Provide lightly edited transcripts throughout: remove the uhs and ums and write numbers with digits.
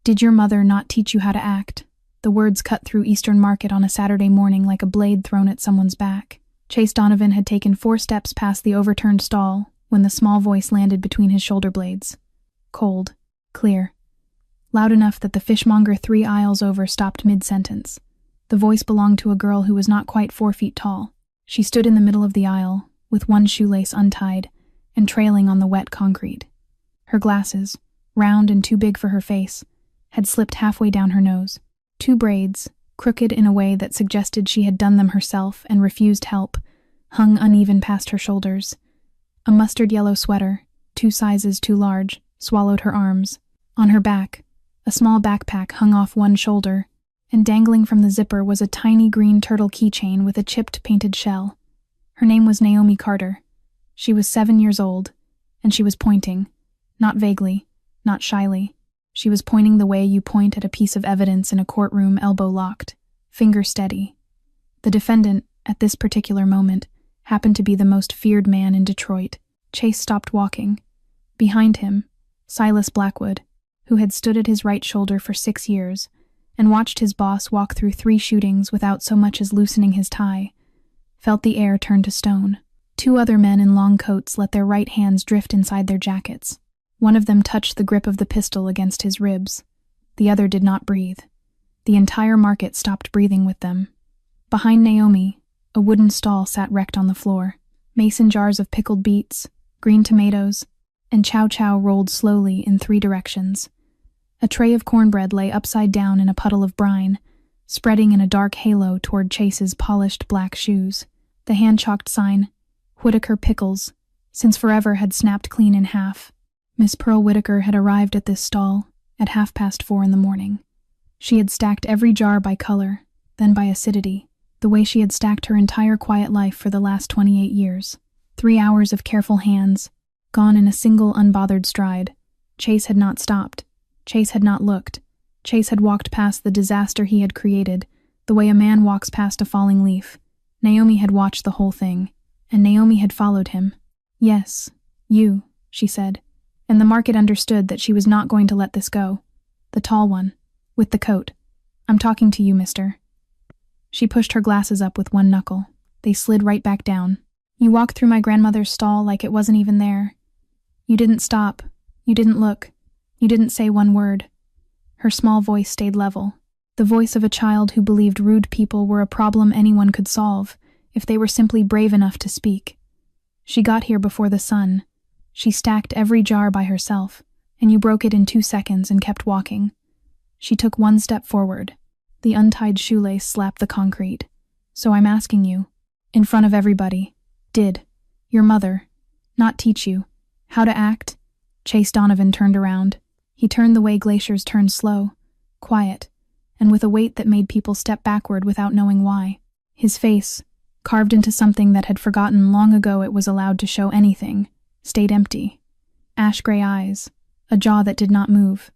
Did your mother not teach you how to act? The words cut through Eastern Market on a Saturday morning like a blade thrown at someone's back. Chase Donovan had taken 4 steps past the overturned stall when the small voice landed between his shoulder blades. Cold, clear, loud enough that the fishmonger 3 aisles over stopped mid-sentence. The voice belonged to a girl who was not quite 4 feet tall. She stood in the middle of the aisle, with one shoelace untied and trailing on the wet concrete. Her glasses, round and too big for her face, had slipped halfway down her nose. 2 braids, crooked in a way that suggested she had done them herself and refused help, hung uneven past her shoulders. A mustard-yellow sweater, 2 sizes too large, swallowed her arms. On her back, a small backpack hung off one shoulder, and dangling from the zipper was a tiny green turtle keychain with a chipped painted shell. Her name was Naomi Carter. She was 7 years old, and she was pointing. Not vaguely, not shyly. She was pointing the way you point at a piece of evidence in a courtroom, elbow locked, finger steady. The defendant, at this particular moment, happened to be the most feared man in Detroit. Chase stopped walking. Behind him, Silas Blackwood, who had stood at his right shoulder for 6 years, and watched his boss walk through 3 shootings without so much as loosening his tie, felt the air turn to stone. 2 other men in long coats let their right hands drift inside their jackets. One of them touched the grip of the pistol against his ribs. The other did not breathe. The entire market stopped breathing with them. Behind Naomi, a wooden stall sat wrecked on the floor. Mason jars of pickled beets, green tomatoes, and chow-chow rolled slowly in 3 directions. A tray of cornbread lay upside down in a puddle of brine, spreading in a dark halo toward Chase's polished black shoes. The hand-chalked sign, Whitaker Pickles, since forever had snapped clean in half. Miss Pearl Whitaker had arrived at this stall at 4:30 in the morning. She had stacked every jar by color, then by acidity, the way she had stacked her entire quiet life for the last 28 years. 3 hours of careful hands, gone in a single unbothered stride. Chase had not stopped. Chase had not looked. Chase had walked past the disaster he had created, the way a man walks past a falling leaf. Naomi had watched the whole thing, and Naomi had followed him. "Yes, you," she said. And the market understood that she was not going to let this go. The tall one, with the coat. "I'm talking to you, mister." She pushed her glasses up with one knuckle. They slid right back down. "You walked through my grandmother's stall like it wasn't even there. You didn't stop. You didn't look. You didn't say one word." Her small voice stayed level. The voice of a child who believed rude people were a problem anyone could solve if they were simply brave enough to speak. "She got here before the sun. She stacked every jar by herself, and you broke it in 2 seconds and kept walking." She took 1 step forward. The untied shoelace slapped the concrete. "So I'm asking you, in front of everybody, did your mother not teach you how to act?" Chase Donovan turned around. He turned the way glaciers turn slow, quiet, and with a weight that made people step backward without knowing why. His face, carved into something that had forgotten long ago it was allowed to show anything, stayed empty. Ash-gray eyes, a jaw that did not move,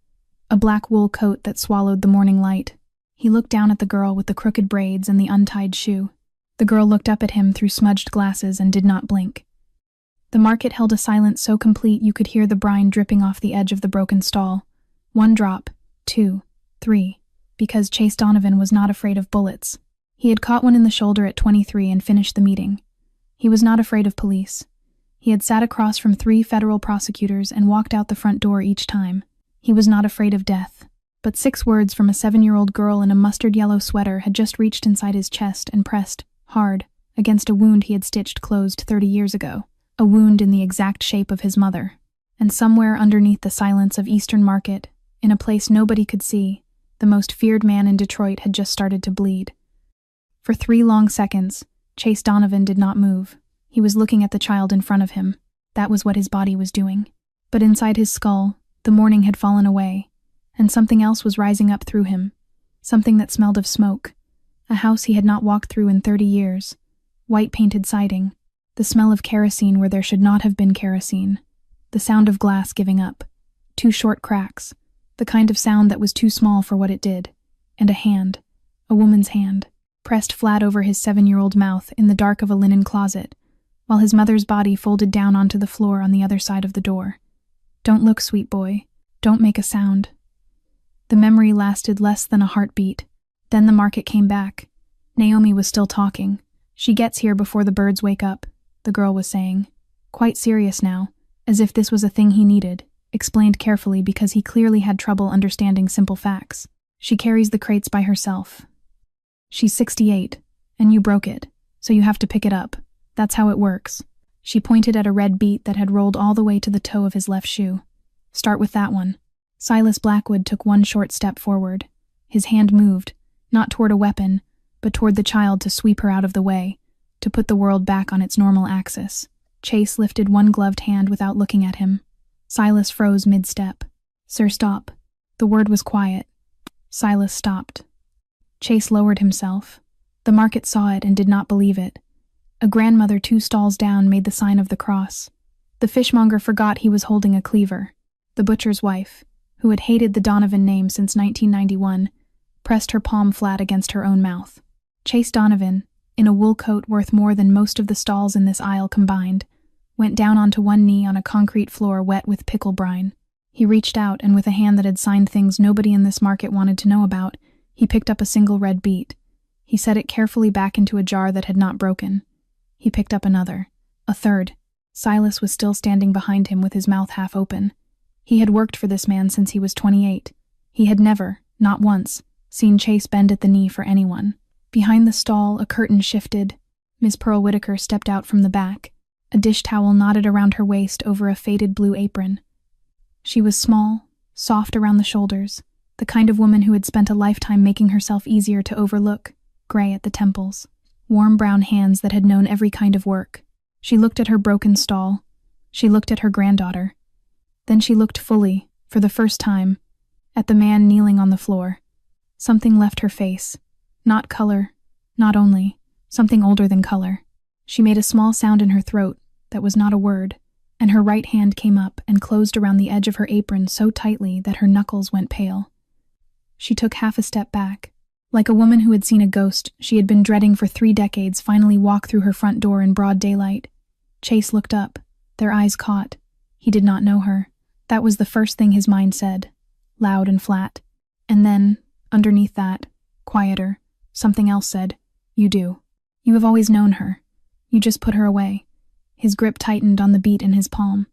a black wool coat that swallowed the morning light. He looked down at the girl with the crooked braids and the untied shoe. The girl looked up at him through smudged glasses and did not blink. The market held a silence so complete you could hear the brine dripping off the edge of the broken stall. 1 drop, 2, 3, because Chase Donovan was not afraid of bullets. He had caught one in the shoulder at 23 and finished the meeting. He was not afraid of police. He had sat across from 3 federal prosecutors and walked out the front door each time. He was not afraid of death. But 6 words from a 7-year-old girl in a mustard-yellow sweater had just reached inside his chest and pressed, hard, against a wound he had stitched closed 30 years ago. A wound in the exact shape of his mother. And somewhere underneath the silence of Eastern Market, in a place nobody could see, the most feared man in Detroit had just started to bleed. For 3 long seconds, Chase Donovan did not move. He was looking at the child in front of him. That was what his body was doing. But inside his skull, the morning had fallen away, and something else was rising up through him. Something that smelled of smoke. A house he had not walked through in 30 years. White-painted siding. The smell of kerosene where there should not have been kerosene. The sound of glass giving up. 2 short cracks. The kind of sound that was too small for what it did. And a hand. A woman's hand. Pressed flat over his 7-year-old mouth in the dark of a linen closet, while his mother's body folded down onto the floor on the other side of the door. "Don't look, sweet boy. Don't make a sound." The memory lasted less than a heartbeat. Then the market came back. Naomi was still talking. "She gets here before the birds wake up," the girl was saying. Quite serious now, as if this was a thing he needed, explained carefully because he clearly had trouble understanding simple facts. "She carries the crates by herself. She's 68, and you broke it, so you have to pick it up. That's how it works." She pointed at a red beet that had rolled all the way to the toe of his left shoe. "Start with that one." Silas Blackwood took one short step forward. His hand moved, not toward a weapon, but toward the child to sweep her out of the way, to put the world back on its normal axis. Chase lifted one gloved hand without looking at him. Silas froze mid-step. "Sir, stop." The word was quiet. Silas stopped. Chase lowered himself. The market saw it and did not believe it. A grandmother 2 stalls down made the sign of the cross. The fishmonger forgot he was holding a cleaver. The butcher's wife, who had hated the Donovan name since 1991, pressed her palm flat against her own mouth. Chase Donovan, in a wool coat worth more than most of the stalls in this aisle combined, went down onto one knee on a concrete floor wet with pickle brine. He reached out, and with a hand that had signed things nobody in this market wanted to know about, he picked up a single red beet. He set it carefully back into a jar that had not broken. He picked up another, a third. Silas was still standing behind him with his mouth half open. He had worked for this man since he was 28. He had never, not once, seen Chase bend at the knee for anyone. Behind the stall, a curtain shifted. Miss Pearl Whitaker stepped out from the back, a dish towel knotted around her waist over a faded blue apron. She was small, soft around the shoulders, the kind of woman who had spent a lifetime making herself easier to overlook, gray at the temples, warm brown hands that had known every kind of work. She looked at her broken stall. She looked at her granddaughter. Then she looked fully, for the first time, at the man kneeling on the floor. Something left her face. Not color, not only, something older than color. She made a small sound in her throat that was not a word, and her right hand came up and closed around the edge of her apron so tightly that her knuckles went pale. She took half a step back. Like a woman who had seen a ghost she had been dreading for 3 decades finally walk through her front door in broad daylight. Chase looked up. Their eyes caught. He did not know her. That was the first thing his mind said, loud and flat. And then, underneath that, quieter, something else said, "You do. You have always known her. You just put her away." His grip tightened on the beet in his palm.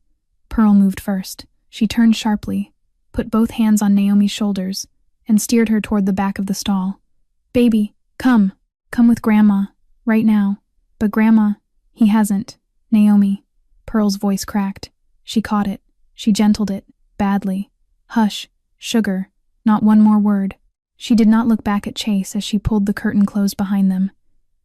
Pearl moved first. She turned sharply, put both hands on Naomi's shoulders, and steered her toward the back of the stall. "Baby, come. Come with Grandma. Right now." "But Grandma..." "He hasn't. Naomi." Pearl's voice cracked. She caught it. She gentled it, badly. "Hush. Sugar. Not one more word." She did not look back at Chase as she pulled the curtain closed behind them.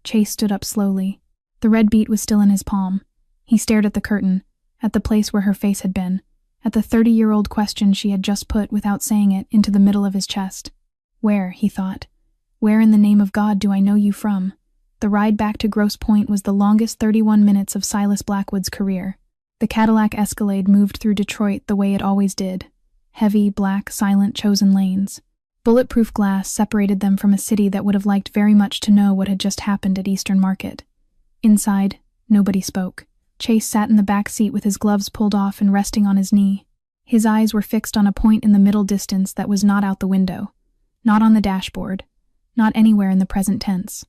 Chase stood up slowly. The red beet was still in his palm. He stared at the curtain, at the place where her face had been, at the 30-year-old question she had just put without saying it into the middle of his chest. "Where," he thought, "where in the name of God do I know you from?" The ride back to Grosse Pointe was the longest 31 minutes of Silas Blackwood's career. The Cadillac Escalade moved through Detroit the way it always did. Heavy, black, silent, chosen lanes. Bulletproof glass separated them from a city that would have liked very much to know what had just happened at Eastern Market. Inside, nobody spoke. Chase sat in the back seat with his gloves pulled off and resting on his knee. His eyes were fixed on a point in the middle distance that was not out the window, not on the dashboard, not anywhere in the present tense.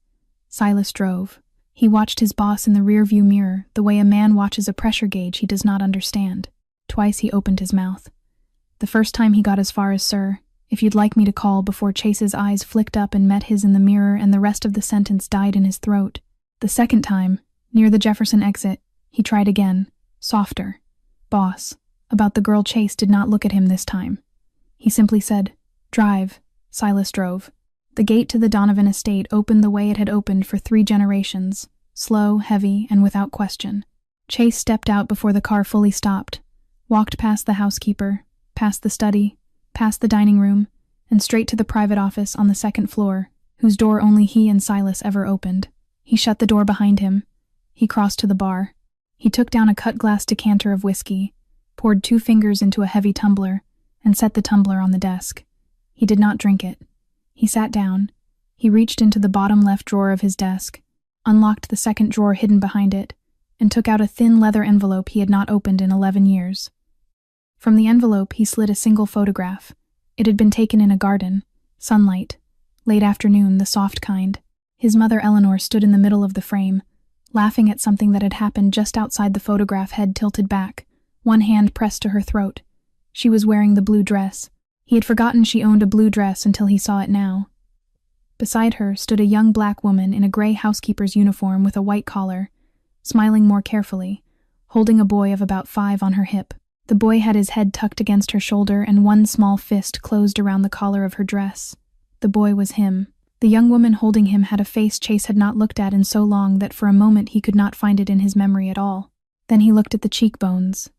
Silas drove. He watched his boss in the rearview mirror the way a man watches a pressure gauge he does not understand. Twice he opened his mouth. The first time he got as far as "Sir, if you'd like me to call," before Chase's eyes flicked up and met his in the mirror and the rest of the sentence died in his throat. The second time, near the Jefferson exit, he tried again, softer. "Boss." About the girl Chase did not look at him this time. He simply said, "Drive." Silas drove. The gate to the Donovan estate opened the way it had opened for 3 generations, slow, heavy, and without question. Chase stepped out before the car fully stopped, walked past the housekeeper, past the study, past the dining room, and straight to the private office on the 2nd floor, whose door only he and Silas ever opened. He shut the door behind him. He crossed to the bar. He took down a cut-glass decanter of whiskey, poured 2 fingers into a heavy tumbler, and set the tumbler on the desk. He did not drink it. He sat down. He reached into the bottom left drawer of his desk, unlocked the 2nd drawer hidden behind it, and took out a thin leather envelope he had not opened in 11 years. From the envelope he slid a single photograph, It had been taken in a garden. Sunlight. Late afternoon, the soft kind. His mother Eleanor stood in the middle of the frame, laughing at something that had happened just outside the photograph, head tilted back, one hand pressed to her throat. She was wearing the blue dress. He had forgotten she owned a blue dress until he saw it now. Beside her stood a young black woman in a gray housekeeper's uniform with a white collar, smiling more carefully, holding a boy of about 5 on her hip. The boy had his head tucked against her shoulder and one small fist closed around the collar of her dress. The boy was him. The young woman holding him had a face Chase had not looked at in so long that for a moment he could not find it in his memory at all. Then he looked at the cheekbones.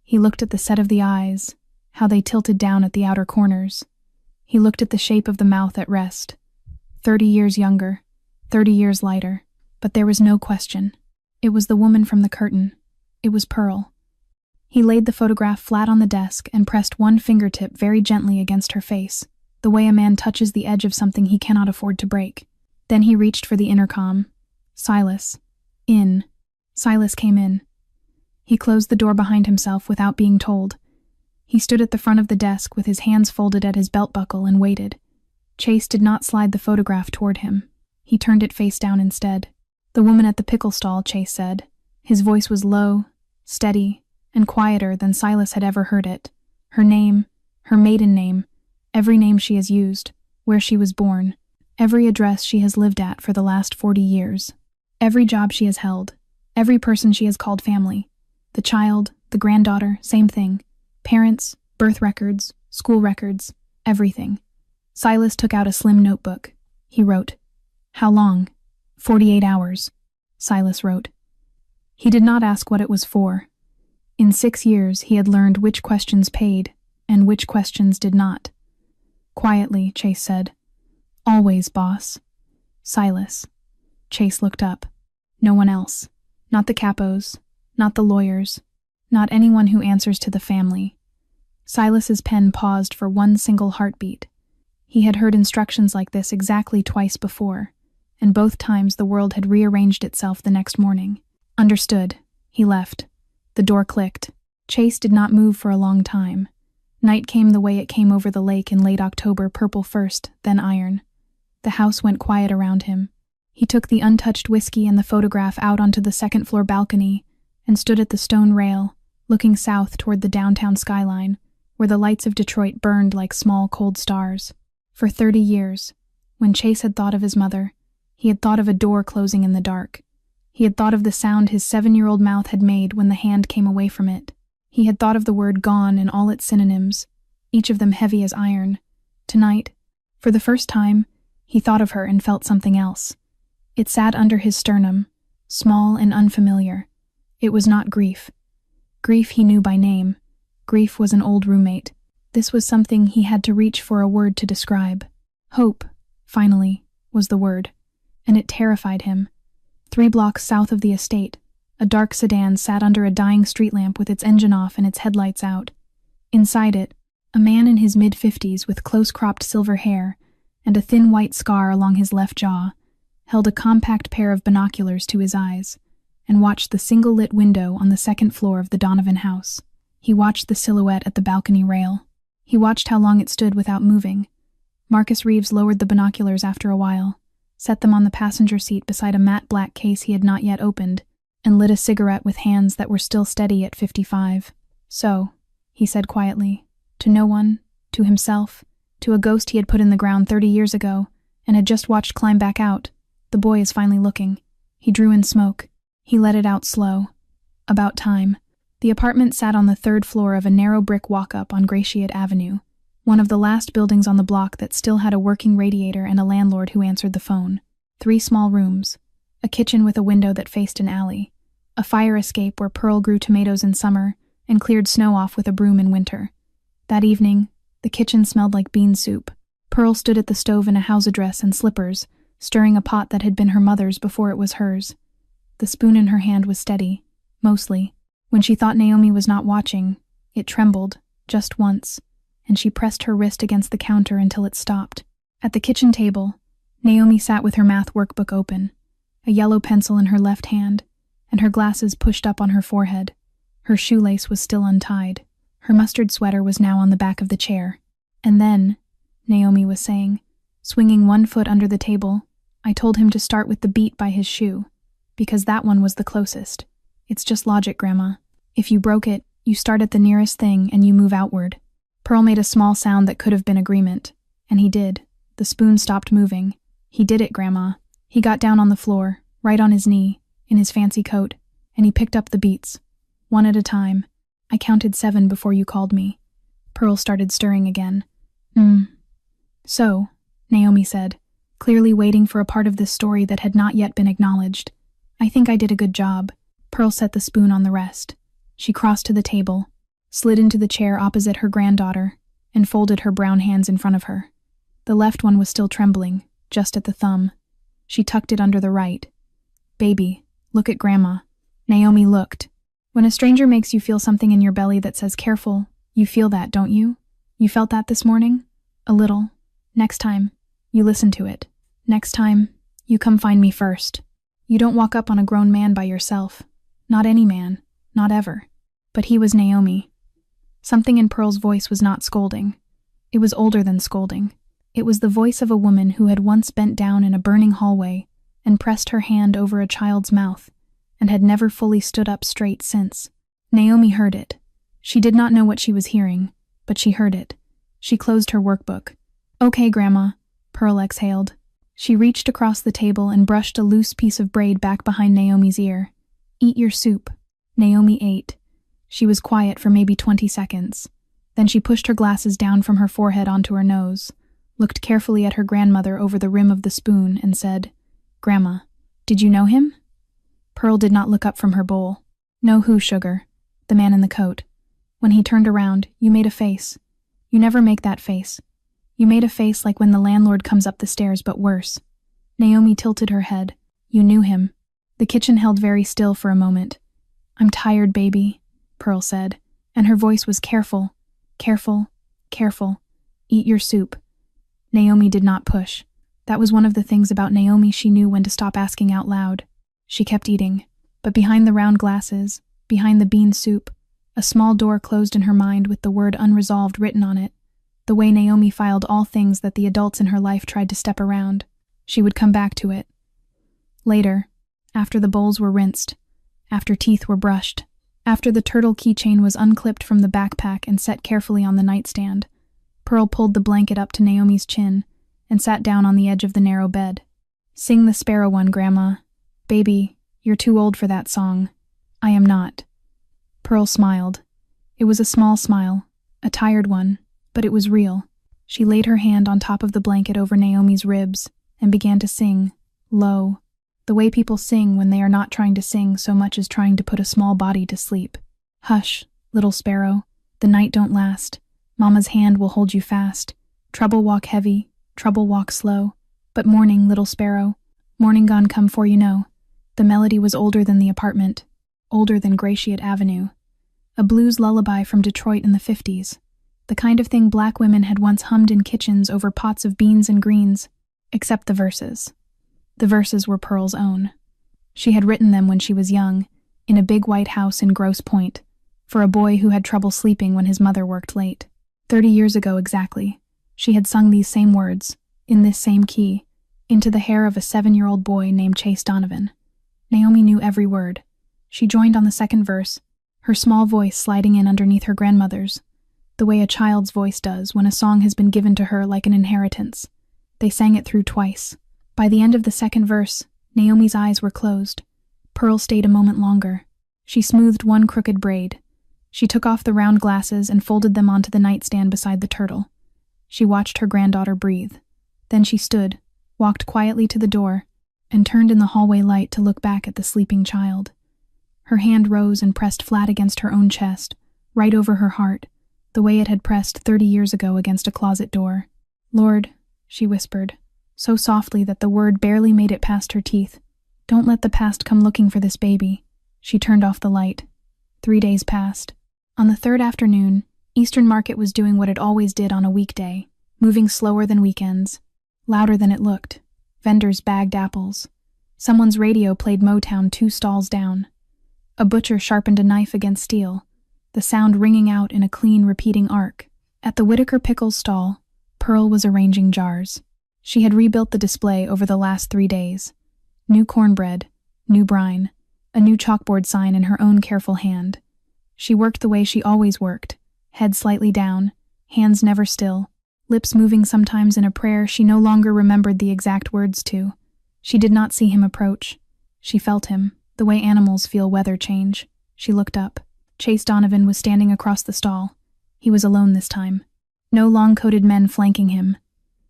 He looked at the set of the eyes, how they tilted down at the outer corners. He looked at the shape of the mouth at rest. 30 years younger, 30 years lighter. But there was no question. It was the woman from the curtain. It was Pearl. He laid the photograph flat on the desk and pressed one fingertip very gently against her face, the way a man touches the edge of something he cannot afford to break. Then he reached for the intercom. Silas. In. Silas came in. He closed the door behind himself without being told. He stood at the front of the desk with his hands folded at his belt buckle and waited. Chase did not slide the photograph toward him. He turned it face down instead. The woman at the pickle stall, Chase said. His voice was low, steady, and quieter than Silas had ever heard it. Her name, her maiden name, every name she has used, where she was born, every address she has lived at for the last 40 years, every job she has held, every person she has called family. The child, the granddaughter, same thing. Parents, birth records, school records, everything. Silas took out a slim notebook. He wrote, "How long?" 48 hours, Silas wrote. He did not ask what it was for. In 6 years, he had learned which questions paid and which questions did not. Quietly, Chase said, "Always, boss." Silas. Chase looked up. No one else. Not the capos, not the lawyers, not anyone who answers to the family. Silas's pen paused for one single heartbeat. He had heard instructions like this exactly twice before, and both times the world had rearranged itself the next morning. Understood. He left. The door clicked. Chase did not move for a long time. Night came the way it came over the lake in late October, purple first, then iron. The house went quiet around him. He took the untouched whiskey and the photograph out onto the second-floor balcony and stood at the stone rail, looking south toward the downtown skyline, where the lights of Detroit burned like small, cold stars. For 30 years, when Chase had thought of his mother, he had thought of a door closing in the dark. He had thought of the sound his 7-year-old mouth had made when the hand came away from it. He had thought of the word gone and all its synonyms, each of them heavy as iron. Tonight, for the first time, he thought of her and felt something else. It sat under his sternum, small and unfamiliar. It was not grief. Grief he knew by name. Grief was an old roommate. This was something he had to reach for a word to describe. Hope, finally, was the word, and it terrified him. 3 blocks south of the estate, a dark sedan sat under a dying street lamp with its engine off and its headlights out. Inside it, a man in his mid-50s with close-cropped silver hair and a thin white scar along his left jaw held a compact pair of binoculars to his eyes and watched the single-lit window on the second floor of the Donovan house. He watched the silhouette at the balcony rail. He watched how long it stood without moving. Marcus Reeves lowered the binoculars after a while, set them on the passenger seat beside a matte black case he had not yet opened, and lit a cigarette with hands that were still steady at 55. "So," he said quietly, to no one, to himself, to a ghost he had put in the ground 30 years ago and had just watched climb back out, "the boy is finally looking." He drew in smoke. He let it out slow. About time. The apartment sat on the 3rd floor of a narrow brick walk-up on Gratiot Avenue, one of the last buildings on the block that still had a working radiator and a landlord who answered the phone. 3 small rooms, a kitchen with a window that faced an alley, a fire escape where Pearl grew tomatoes in summer and cleared snow off with a broom in winter. That evening, the kitchen smelled like bean soup. Pearl stood at the stove in a house dress and slippers, stirring a pot that had been her mother's before it was hers. The spoon in her hand was steady, mostly. When she thought Naomi was not watching, it trembled, just once, and she pressed her wrist against the counter until it stopped. At the kitchen table, Naomi sat with her math workbook open, a yellow pencil in her left hand, and her glasses pushed up on her forehead. Her shoelace was still untied. Her mustard sweater was now on the back of the chair. And then, Naomi was saying, swinging one foot under the table, I told him to start with the beat by his shoe, because that one was the closest. It's just logic, Grandma. If you broke it, you start at the nearest thing and you move outward. Pearl made a small sound that could have been agreement, and he did. The spoon stopped moving. He did it, Grandma. He got down on the floor, right on his knee, in his fancy coat, and he picked up the beats. One at a time. I counted 7 before you called me. Pearl started stirring again. So, Naomi said, clearly waiting for a part of this story that had not yet been acknowledged. I think I did a good job. Pearl set the spoon on the rest. She crossed to the table, slid into the chair opposite her granddaughter, and folded her brown hands in front of her. The left one was still trembling, just at the thumb. She tucked it under the right. Baby, look at Grandma. Naomi looked. When a stranger makes you feel something in your belly that says careful, you feel that, don't you? You felt that this morning? A little. Next time, you listen to it. Next time, you come find me first. You don't walk up on a grown man by yourself. Not any man. Not ever. But he was Naomi. Something in Pearl's voice was not scolding. It was older than scolding. It was the voice of a woman who had once bent down in a burning hallway and pressed her hand over a child's mouth and had never fully stood up straight since. Naomi heard it. She did not know what she was hearing, but she heard it. She closed her workbook. Okay, Grandma, Pearl exhaled. She reached across the table and brushed a loose piece of braid back behind Naomi's ear. Eat your soup. Naomi ate. She was quiet for maybe 20 seconds. Then she pushed her glasses down from her forehead onto her nose, looked carefully at her grandmother over the rim of the spoon, and said, Grandma, did you know him? Pearl did not look up from her bowl. Know who, sugar? The man in the coat. When he turned around, you made a face. You never make that face. You made a face like when the landlord comes up the stairs, but worse. Naomi tilted her head. You knew him. The kitchen held very still for a moment. I'm tired, baby, Pearl said, and her voice was careful. Careful, careful. Eat your soup. Naomi did not push. That was one of the things about Naomi she knew when to stop asking out loud. She kept eating, but behind the round glasses, behind the bean soup, a small door closed in her mind with the word unresolved written on it. The way Naomi filed all things that the adults in her life tried to step around. She would come back to it. Later, after the bowls were rinsed, after teeth were brushed, after the turtle keychain was unclipped from the backpack and set carefully on the nightstand, Pearl pulled the blanket up to Naomi's chin and sat down on the edge of the narrow bed. Sing the sparrow one, Grandma. Baby, you're too old for that song. I am not. Pearl smiled. It was a small smile, a tired one, but it was real. She laid her hand on top of the blanket over Naomi's ribs and began to sing, low, the way people sing when they are not trying to sing so much as trying to put a small body to sleep. Hush, little sparrow, the night don't last. Mama's hand will hold you fast. Trouble walk heavy, trouble walk slow. But morning, little sparrow, morning gone come for you know. The melody was older than the apartment, older than Gratiot Avenue. A blues lullaby from Detroit in the 50s. The kind of thing black women had once hummed in kitchens over pots of beans and greens, except the verses. The verses were Pearl's own. She had written them when she was young, in a big white house in Grosse Pointe, for a boy who had trouble sleeping when his mother worked late. 30 years ago exactly, she had sung these same words, in this same key, into the hair of a 7-year-old boy named Chase Donovan. Naomi knew every word. She joined on the second verse, her small voice sliding in underneath her grandmother's, the way a child's voice does when a song has been given to her like an inheritance. They sang it through twice. By the end of the second verse, Naomi's eyes were closed. Pearl stayed a moment longer. She smoothed one crooked braid. She took off the round glasses and folded them onto the nightstand beside the turtle. She watched her granddaughter breathe. Then she stood, walked quietly to the door, and turned in the hallway light to look back at the sleeping child. Her hand rose and pressed flat against her own chest, right over her heart, the way it had pressed 30 years ago against a closet door. Lord, she whispered, so softly that the word barely made it past her teeth, don't let the past come looking for this baby. She turned off the light. 3 days passed. On the third afternoon, Eastern Market was doing what it always did on a weekday, moving slower than weekends, louder than it looked. Vendors bagged apples. Someone's radio played Motown 2 stalls down. A butcher sharpened a knife against steel, the sound ringing out in a clean, repeating arc. At the Whitaker Pickles stall, Pearl was arranging jars. She had rebuilt the display over the last 3 days. New cornbread, new brine, a new chalkboard sign in her own careful hand. She worked the way she always worked, head slightly down, hands never still, lips moving sometimes in a prayer she no longer remembered the exact words to. She did not see him approach. She felt him, the way animals feel weather change. She looked up. Chase Donovan was standing across the stall. He was alone this time. No long-coated men flanking him.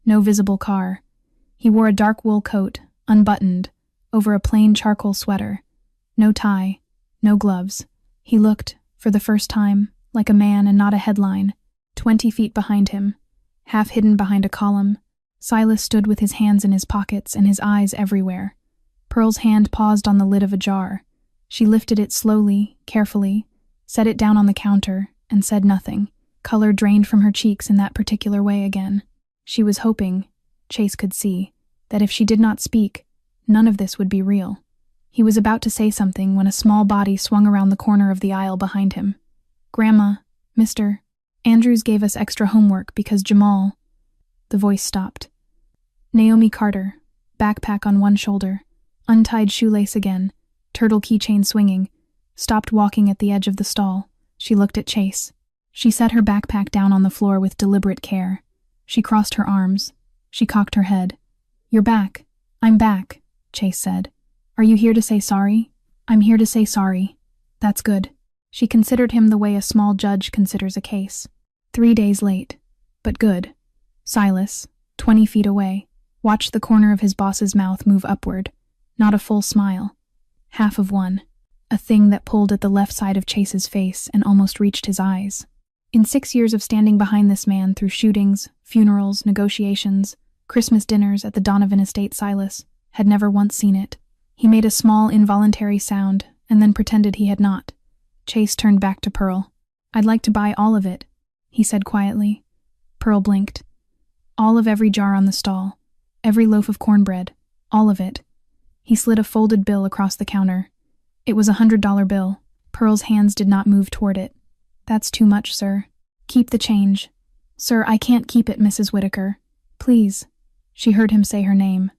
No visible car. He wore a dark wool coat, unbuttoned, over a plain charcoal sweater. No tie, no gloves. He looked, for the first time, like a man and not a headline. 20 feet behind him, half hidden behind a column, Silas stood with his hands in his pockets and his eyes everywhere. Pearl's hand paused on the lid of a jar. She lifted it slowly, carefully, set it down on the counter, and said nothing. Color drained from her cheeks in that particular way again. She was hoping, Chase could see, that if she did not speak, none of this would be real. He was about to say something when a small body swung around the corner of the aisle behind him. "Grandma, Mr. Andrews gave us extra homework because Jamal—" The voice stopped. Naomi Carter, backpack on one shoulder, untied shoelace again, turtle keychain swinging, stopped walking at the edge of the stall. She looked at Chase. She set her backpack down on the floor with deliberate care. She crossed her arms. She cocked her head. "You're back. I'm back," Chase said. "Are you here to say sorry?" "I'm here to say sorry." "That's good." She considered him the way a small judge considers a case. 3 days late, but good. Silas, 20 feet away, watched the corner of his boss's mouth move upward. Not a full smile. Half of one. A thing that pulled at the left side of Chase's face and almost reached his eyes. In 6 years of standing behind this man through shootings, funerals, negotiations, Christmas dinners at the Donovan estate, Silas had never once seen it. He made a small, involuntary sound and then pretended he had not. Chase turned back to Pearl. "I'd like to buy all of it," he said quietly. Pearl blinked. "All of every jar on the stall. Every loaf of cornbread. All of it." He slid a folded bill across the counter. It was a $100 bill. Pearl's hands did not move toward it. "That's too much, sir. Keep the change." "Sir, I can't keep it, Mrs. Whitaker. Please." She heard him say her name.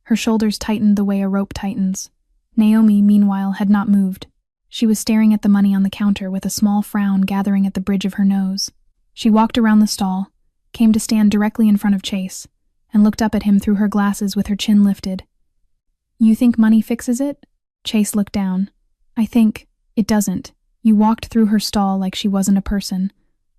Her shoulders tightened the way a rope tightens. Naomi, meanwhile, had not moved. She was staring at the money on the counter with a small frown gathering at the bridge of her nose. She walked around the stall, came to stand directly in front of Chase, and looked up at him through her glasses with her chin lifted. "You think money fixes it?" Chase looked down. "I think it doesn't. You walked through her stall like she wasn't a person.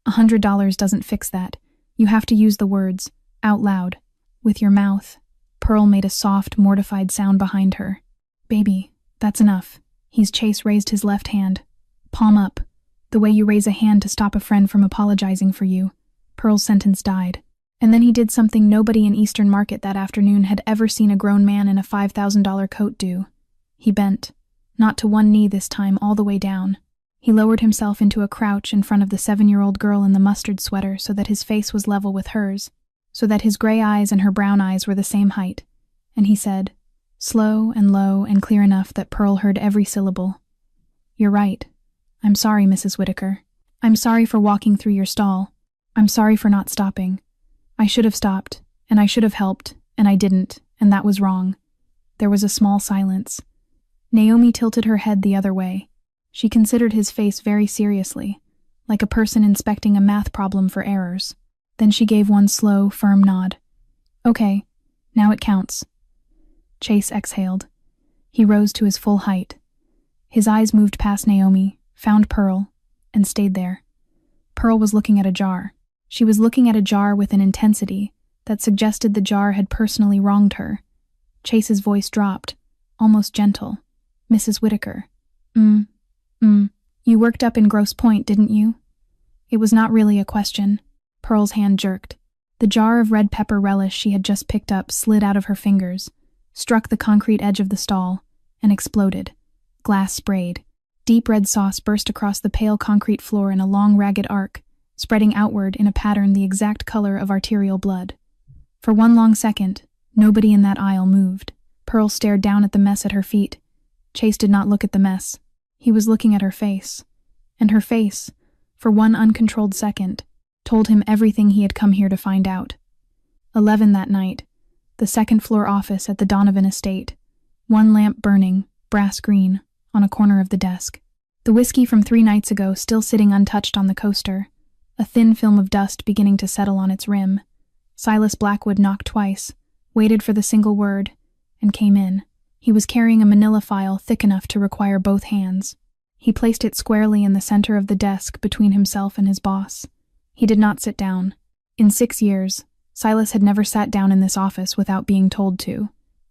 $100 doesn't fix that. You have to use the words, out loud, with your mouth." Pearl made a soft, mortified sound behind her. "Baby, that's enough." Chase raised his left hand. Palm up, the way you raise a hand to stop a friend from apologizing for you. Pearl's sentence died. And then he did something nobody in Eastern Market that afternoon had ever seen a grown man in a $5,000 coat do. He bent, not to one knee this time, all the way down. He lowered himself into a crouch in front of the 7-year-old girl in the mustard sweater so that his face was level with hers, so that his gray eyes and her brown eyes were the same height. And he said, slow and low and clear enough that Pearl heard every syllable, "You're right. I'm sorry, Mrs. Whitaker. I'm sorry for walking through your stall. I'm sorry for not stopping. I should have stopped, and I should have helped, and I didn't, and that was wrong." There was a small silence. Naomi tilted her head the other way. She considered his face very seriously, like a person inspecting a math problem for errors. Then she gave one slow, firm nod. "Okay, now it counts." Chase exhaled. He rose to his full height. His eyes moved past Naomi, found Pearl, and stayed there. Pearl was looking at a jar. She was looking at a jar with an intensity that suggested the jar had personally wronged her. Chase's voice dropped, almost gentle. "Mrs. Whitaker. You worked up in Grosse Pointe, didn't you?" It was not really a question. Pearl's hand jerked. The jar of red pepper relish she had just picked up slid out of her fingers, struck the concrete edge of the stall, and exploded. Glass sprayed. Deep red sauce burst across the pale concrete floor in a long, ragged arc, spreading outward in a pattern the exact color of arterial blood. For one long second, nobody in that aisle moved. Pearl stared down at the mess at her feet. Chase did not look at the mess. He was looking at her face. And her face, for one uncontrolled second, told him everything he had come here to find out. 11 that night, the second-floor office at the Donovan estate, one lamp burning, brass green, on a corner of the desk. The whiskey from 3 nights ago still sitting untouched on the coaster, a thin film of dust beginning to settle on its rim. Silas Blackwood knocked twice, waited for the single word, and came in. He was carrying a manila file thick enough to require both hands. He placed it squarely in the center of the desk between himself and his boss. He did not sit down. In 6 years, Silas had never sat down in this office without being told to.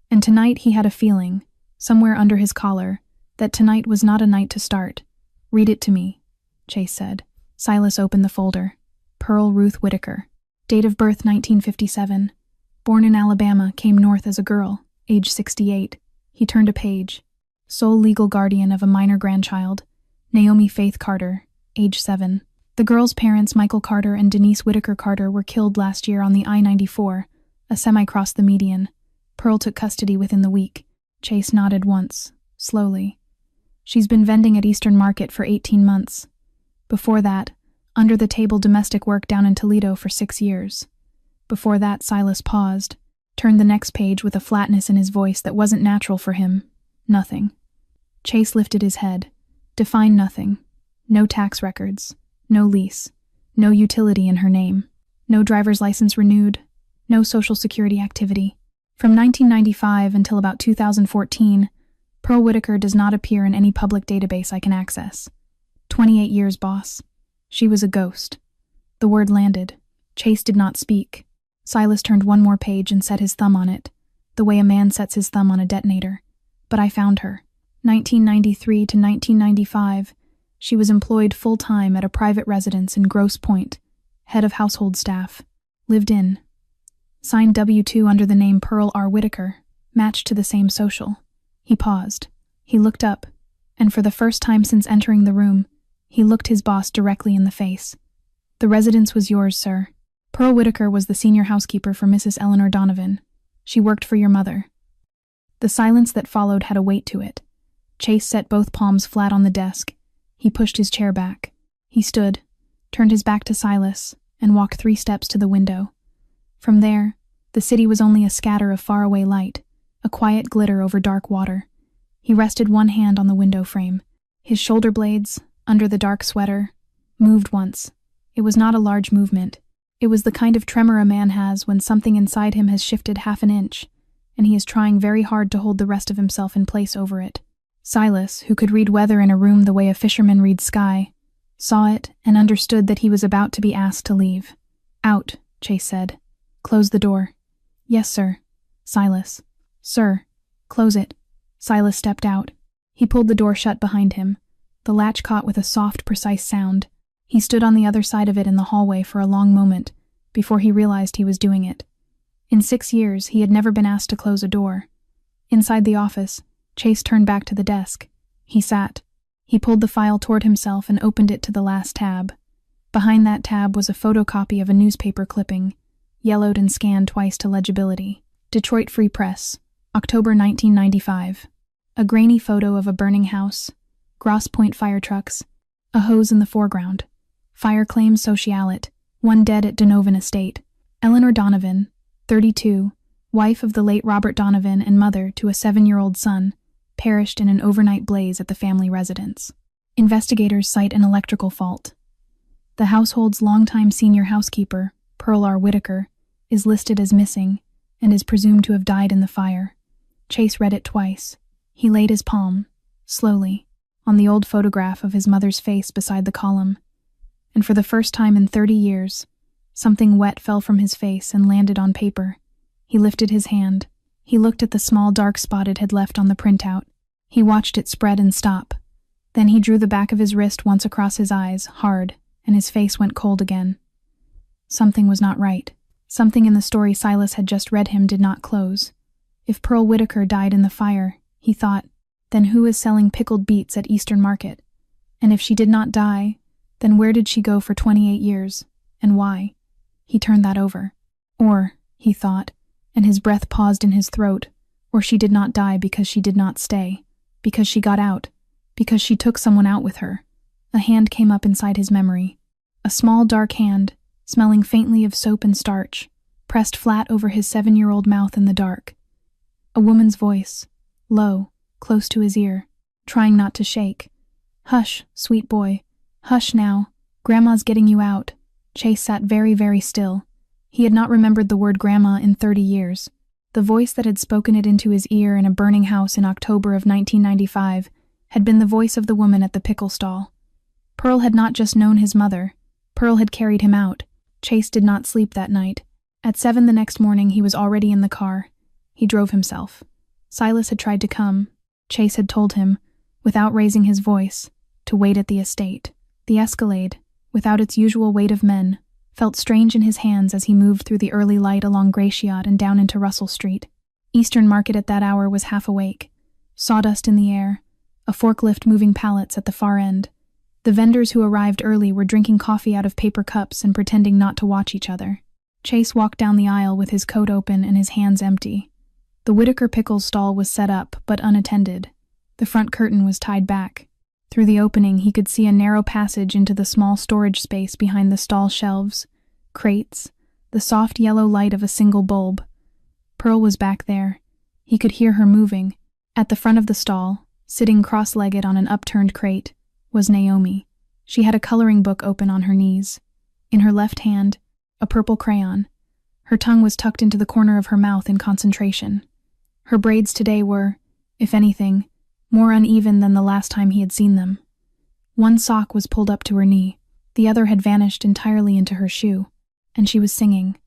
And tonight he had a feeling, somewhere under his collar, that tonight was not a night to start. "Read it to me," Chase said. Silas opened the folder. Pearl Ruth Whitaker. Date of birth 1957. Born in Alabama, came north as a girl, age 68. He turned a page. Sole legal guardian of a minor grandchild, Naomi Faith Carter, age 7. The girl's parents, Michael Carter and Denise Whitaker Carter, were killed last year on the I-94. A semi crossed the median. Pearl took custody within the week. Chase nodded once, slowly. She's been vending at Eastern Market for 18 months. Before that, under-the-table domestic work down in Toledo for 6 years. Before that, Silas paused, turned the next page with a flatness in his voice that wasn't natural for him. Nothing. Chase lifted his head. Define nothing. No tax records. No lease. No utility in her name. No driver's license renewed. No Social Security activity. From 1995 until about 2014, Pearl Whitaker does not appear in any public database I can access. 28 years, boss. She was a ghost. The word landed. Chase did not speak. Silas turned one more page and set his thumb on it, the way a man sets his thumb on a detonator. But I found her. 1993 to 1995, she was employed full-time at a private residence in Grosse Pointe, head of household staff. Lived in. Signed W-2 under the name Pearl R. Whitaker, matched to the same social. He paused. He looked up, and for the first time since entering the room, he looked his boss directly in the face. "The residence was yours, sir. Pearl Whitaker was the senior housekeeper for Mrs. Eleanor Donovan. She worked for your mother." The silence that followed had a weight to it. Chase set both palms flat on the desk. He pushed his chair back. He stood, turned his back to Silas, and walked 3 steps to the window. From there, the city was only a scatter of faraway light, a quiet glitter over dark water. He rested one hand on the window frame. His shoulder blades, under the dark sweater, moved once. It was not a large movement. It was the kind of tremor a man has when something inside him has shifted half an inch, and he is trying very hard to hold the rest of himself in place over it. Silas, who could read weather in a room the way a fisherman reads sky, saw it and understood that he was about to be asked to leave. "Out," Chase said. "Close the door." "Yes, sir." Silas. "Sir." "Close it." Silas stepped out. He pulled the door shut behind him. The latch caught with a soft, precise sound. He stood on the other side of it in the hallway for a long moment, before he realized he was doing it. In 6 years, he had never been asked to close a door. Inside the office, Chase turned back to the desk. He sat. He pulled the file toward himself and opened it to the last tab. Behind that tab was a photocopy of a newspaper clipping, yellowed and scanned twice to legibility. Detroit Free Press, October 1995. A grainy photo of a burning house, Grosse Pointe fire trucks, a hose in the foreground. Fire claims socialite, 1 dead at Donovan estate. Eleanor Donovan, 32, wife of the late Robert Donovan and mother to a 7-year-old son, perished in an overnight blaze at the family residence. Investigators cite an electrical fault. The household's longtime senior housekeeper, Pearl R. Whitaker, is listed as missing and is presumed to have died in the fire. Chase read it twice. He laid his palm, slowly, on the old photograph of his mother's face beside the column, and for the first time in 30 years, something wet fell from his face and landed on paper. He lifted his hand. He looked at the small dark spot it had left on the printout. He watched it spread and stop. Then he drew the back of his wrist once across his eyes, hard, and his face went cold again. Something was not right. Something in the story Silas had just read him did not close. If Pearl Whitaker died in the fire, he thought, then who is selling pickled beets at Eastern Market? And if she did not die, then where did she go for 28 years, and why? He turned that over. Or, he thought, and his breath paused in his throat, or she did not die because she did not stay, because she got out, because she took someone out with her. A hand came up inside his memory. A small dark hand, smelling faintly of soap and starch, pressed flat over his 7-year-old mouth in the dark. A woman's voice, low, close to his ear, trying not to shake. "Hush, sweet boy. Hush now. Grandma's getting you out." Chase sat very, very still. He had not remembered the word grandma in 30 years. The voice that had spoken it into his ear in a burning house in October of 1995 had been the voice of the woman at the pickle stall. Pearl had not just known his mother. Pearl had carried him out. Chase did not sleep that night. At 7 the next morning, he was already in the car. He drove himself. Silas had tried to come. Chase had told him, without raising his voice, to wait at the estate. The Escalade, without its usual weight of men, felt strange in his hands as he moved through the early light along Gratiot and down into Russell Street. Eastern Market at that hour was half awake. Sawdust in the air, a forklift moving pallets at the far end. The vendors who arrived early were drinking coffee out of paper cups and pretending not to watch each other. Chase walked down the aisle with his coat open and his hands empty. The Whitaker Pickles stall was set up, but unattended. The front curtain was tied back. Through the opening, he could see a narrow passage into the small storage space behind the stall shelves, crates, the soft yellow light of a single bulb. Pearl was back there. He could hear her moving. At the front of the stall, sitting cross-legged on an upturned crate, was Naomi. She had a coloring book open on her knees. In her left hand, a purple crayon. Her tongue was tucked into the corner of her mouth in concentration. Her braids today were, if anything, more uneven than the last time he had seen them. One sock was pulled up to her knee, the other had vanished entirely into her shoe, and she was singing.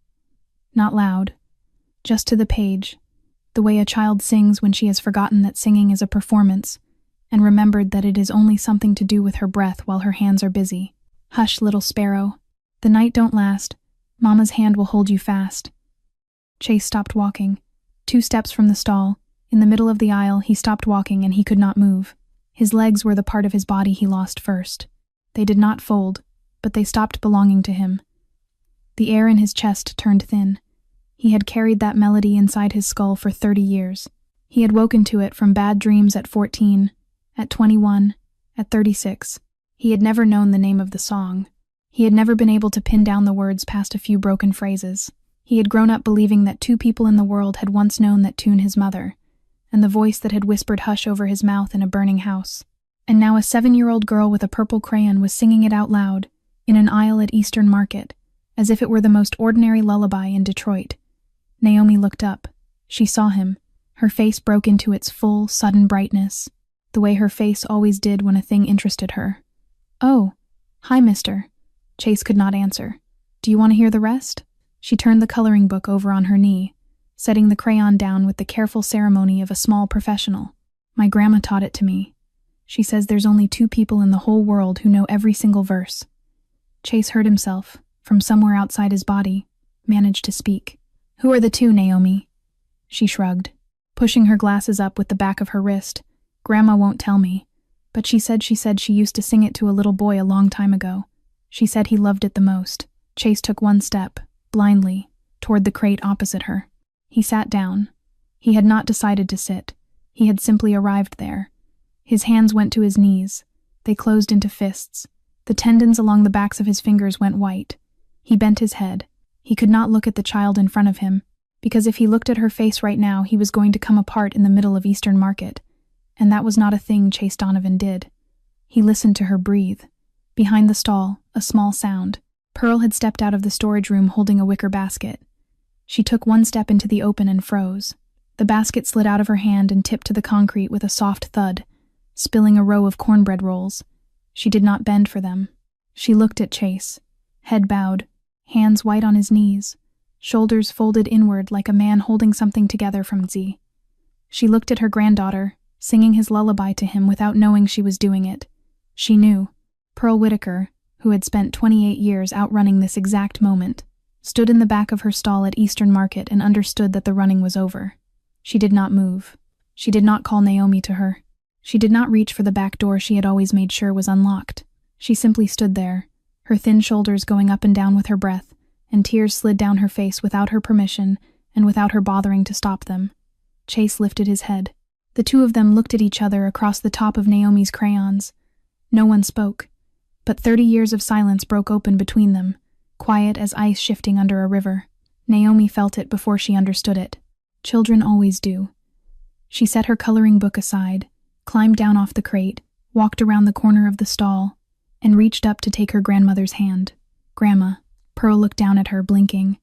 Not loud, just to the page, the way a child sings when she has forgotten that singing is a performance, and remembered that it is only something to do with her breath while her hands are busy. "Hush, little sparrow. The night don't last. Mama's hand will hold you fast." Chase stopped walking. 2 steps from the stall, in the middle of the aisle, he stopped walking and he could not move. His legs were the part of his body he lost first. They did not fold, but they stopped belonging to him. The air in his chest turned thin. He had carried that melody inside his skull for 30 years. He had woken to it from bad dreams at 14, at 21, at 36. He had never known the name of the song. He had never been able to pin down the words past a few broken phrases. He had grown up believing that 2 people in the world had once known that tune, his mother, and the voice that had whispered hush over his mouth in a burning house. And now a 7-year-old girl with a purple crayon was singing it out loud, in an aisle at Eastern Market, as if it were the most ordinary lullaby in Detroit. Naomi looked up. She saw him. Her face broke into its full, sudden brightness, the way her face always did when a thing interested her. "Oh, hi, mister." Chase could not answer. "Do you want to hear the rest?" She turned the coloring book over on her knee, setting the crayon down with the careful ceremony of a small professional. "My grandma taught it to me. She says there's only 2 people in the whole world who know every single verse." Chase heard himself, from somewhere outside his body, manage to speak. "Who are the 2, Naomi?" She shrugged, pushing her glasses up with the back of her wrist. "Grandma won't tell me, but she said she used to sing it to a little boy a long time ago. She said he loved it the most." Chase took 1 step, blindly, toward the crate opposite her. He sat down. He had not decided to sit. He had simply arrived there. His hands went to his knees. They closed into fists. The tendons along the backs of his fingers went white. He bent his head. He could not look at the child in front of him, because if he looked at her face right now, he was going to come apart in the middle of Eastern Market, and that was not a thing Chase Donovan did. He listened to her breathe. Behind the stall, a small sound. Pearl had stepped out of the storage room holding a wicker basket. She took 1 step into the open and froze. The basket slid out of her hand and tipped to the concrete with a soft thud, spilling a row of cornbread rolls. She did not bend for them. She looked at Chase, head bowed, hands white on his knees, shoulders folded inward like a man holding something together from Z. She looked at her granddaughter, singing his lullaby to him without knowing she was doing it. She knew. Pearl Whitaker, who had spent 28 years outrunning this exact moment, stood in the back of her stall at Eastern Market and understood that the running was over. She did not move. She did not call Naomi to her. She did not reach for the back door she had always made sure was unlocked. She simply stood there, her thin shoulders going up and down with her breath, and tears slid down her face without her permission and without her bothering to stop them. Chase lifted his head. The 2 of them looked at each other across the top of Naomi's crayons. No one spoke, but 30 years of silence broke open between them, quiet as ice shifting under a river. Naomi felt it before she understood it. Children always do. She set her coloring book aside, climbed down off the crate, walked around the corner of the stall, and reached up to take her grandmother's hand. "Grandma." Pearl looked down at her, blinking.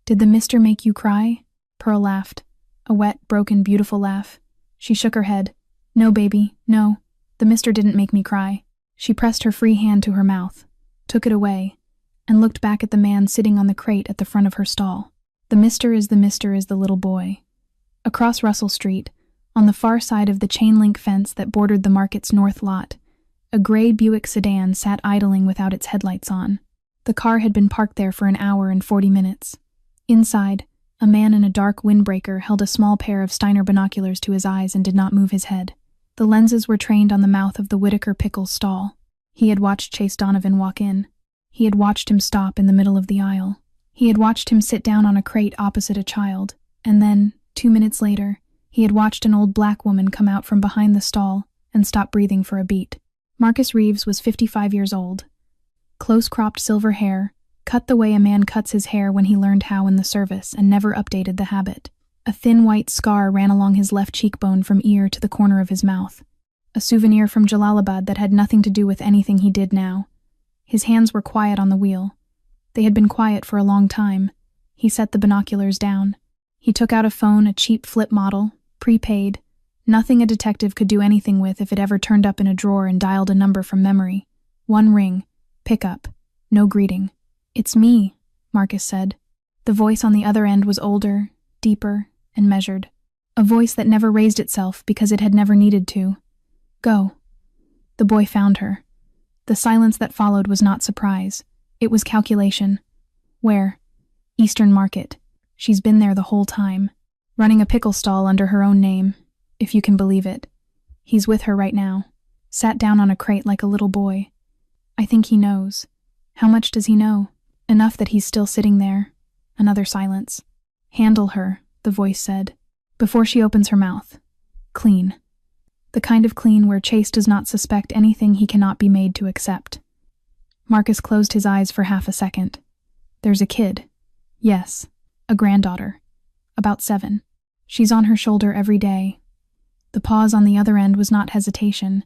"Did the mister make you cry?" Pearl laughed. A wet, broken, beautiful laugh. She shook her head. "No, baby, no. The mister didn't make me cry." She pressed her free hand to her mouth, took it away, and looked back at the man sitting on the crate at the front of her stall. The mister is the little boy. Across Russell Street, on the far side of the chain-link fence that bordered the market's north lot, a gray Buick sedan sat idling without its headlights on. The car had been parked there for an hour and 40 minutes. Inside, a man in a dark windbreaker held a small pair of Steiner binoculars to his eyes and did not move his head. The lenses were trained on the mouth of the Whitaker Pickles stall. He had watched Chase Donovan walk in. He had watched him stop in the middle of the aisle. He had watched him sit down on a crate opposite a child, and then, 2 minutes later, he had watched an old black woman come out from behind the stall and stop breathing for a beat. Marcus Reeves was 55 years old. Close-cropped silver hair, cut the way a man cuts his hair when he learned how in the service and never updated the habit. A thin white scar ran along his left cheekbone from ear to the corner of his mouth. A souvenir from Jalalabad that had nothing to do with anything he did now. His hands were quiet on the wheel. They had been quiet for a long time. He set the binoculars down. He took out a phone, a cheap flip model, prepaid, nothing a detective could do anything with if it ever turned up in a drawer, and dialed a number from memory. One ring. Pick up. No greeting. "It's me," Marcus said. The voice on the other end was older, deeper, and measured. A voice that never raised itself because it had never needed to. "Go." The boy found her. The silence that followed was not surprise. It was calculation. "Where?" "Eastern Market. She's been there the whole time. Running a pickle stall under her own name, if you can believe it. He's with her right now. Sat down on a crate like a little boy. I think he knows. How much does he know? Enough that he's still sitting there." Another silence. "Handle her," the voice said, "before she opens her mouth. Clean. The kind of clean where Chase does not suspect anything he cannot be made to accept." Marcus closed his eyes for half a second. "There's a kid." "Yes, a granddaughter. About 7. She's on her shoulder every day." The pause on the other end was not hesitation.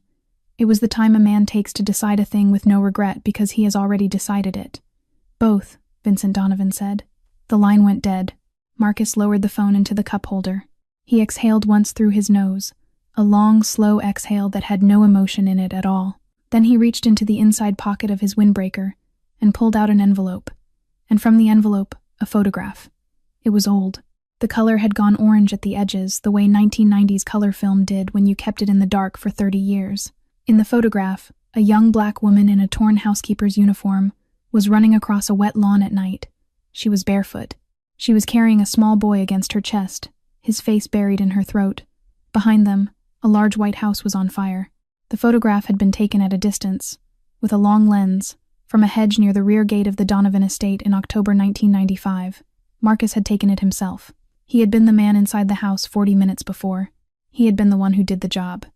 It was the time a man takes to decide a thing with no regret because he has already decided it. "Both," Vincent Donovan said. The line went dead. Marcus lowered the phone into the cup holder. He exhaled once through his nose, a long, slow exhale that had no emotion in it at all. Then he reached into the inside pocket of his windbreaker and pulled out an envelope. And from the envelope, a photograph. It was old. The color had gone orange at the edges, the way 1990s color film did when you kept it in the dark for 30 years. In the photograph, a young black woman in a torn housekeeper's uniform was running across a wet lawn at night. She was barefoot. She was carrying a small boy against her chest, his face buried in her throat. Behind them, a large white house was on fire. The photograph had been taken at a distance, with a long lens, from a hedge near the rear gate of the Donovan estate in October 1995. Marcus had taken it himself. He had been the man inside the house 40 minutes before. He had been the one who did the job.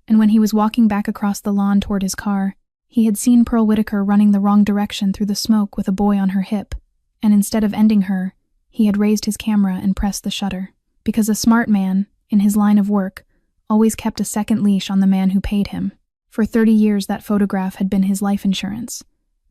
And when he was walking back across the lawn toward his car, he had seen Pearl Whitaker running the wrong direction through the smoke with a boy on her hip, and instead of ending her, he had raised his camera and pressed the shutter. Because a smart man, in his line of work, always kept a second leash on the man who paid him. For 30 years that photograph had been his life insurance.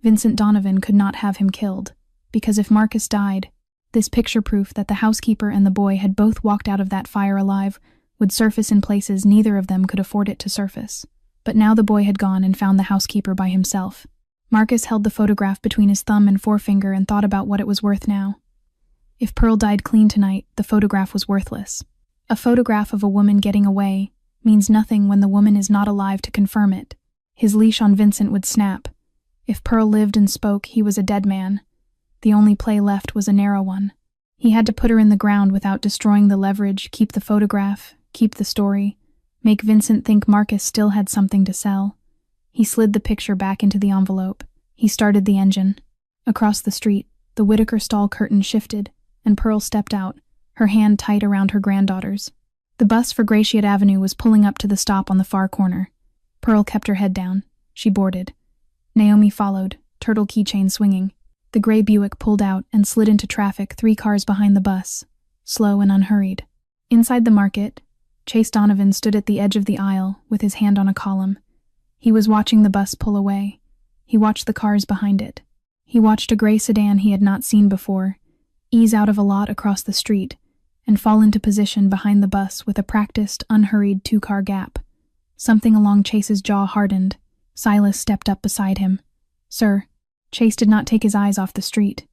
Vincent Donovan could not have him killed, because if Marcus died, this picture proof that the housekeeper and the boy had both walked out of that fire alive would surface in places neither of them could afford it to surface. But now the boy had gone and found the housekeeper by himself. Marcus held the photograph between his thumb and forefinger and thought about what it was worth now. If Pearl died clean tonight, the photograph was worthless. A photograph of a woman getting away means nothing when the woman is not alive to confirm it. His leash on Vincent would snap. If Pearl lived and spoke, he was a dead man. The only play left was a narrow one. He had to put her in the ground without destroying the leverage, keep the photograph, keep the story, make Vincent think Marcus still had something to sell. He slid the picture back into the envelope. He started the engine. Across the street, the Whitaker stall curtain shifted, and Pearl stepped out, her hand tight around her granddaughter's. The bus for Gratiot Avenue was pulling up to the stop on the far corner. Pearl kept her head down. She boarded. Naomi followed, turtle keychain swinging. The gray Buick pulled out and slid into traffic 3 cars behind the bus, slow and unhurried. Inside the market, Chase Donovan stood at the edge of the aisle with his hand on a column. He was watching the bus pull away. He watched the cars behind it. He watched a gray sedan he had not seen before ease out of a lot across the street and fall into position behind the bus with a practiced, unhurried 2-car gap. Something along Chase's jaw hardened. Silas stepped up beside him. "Sir." Chase did not take his eyes off the street.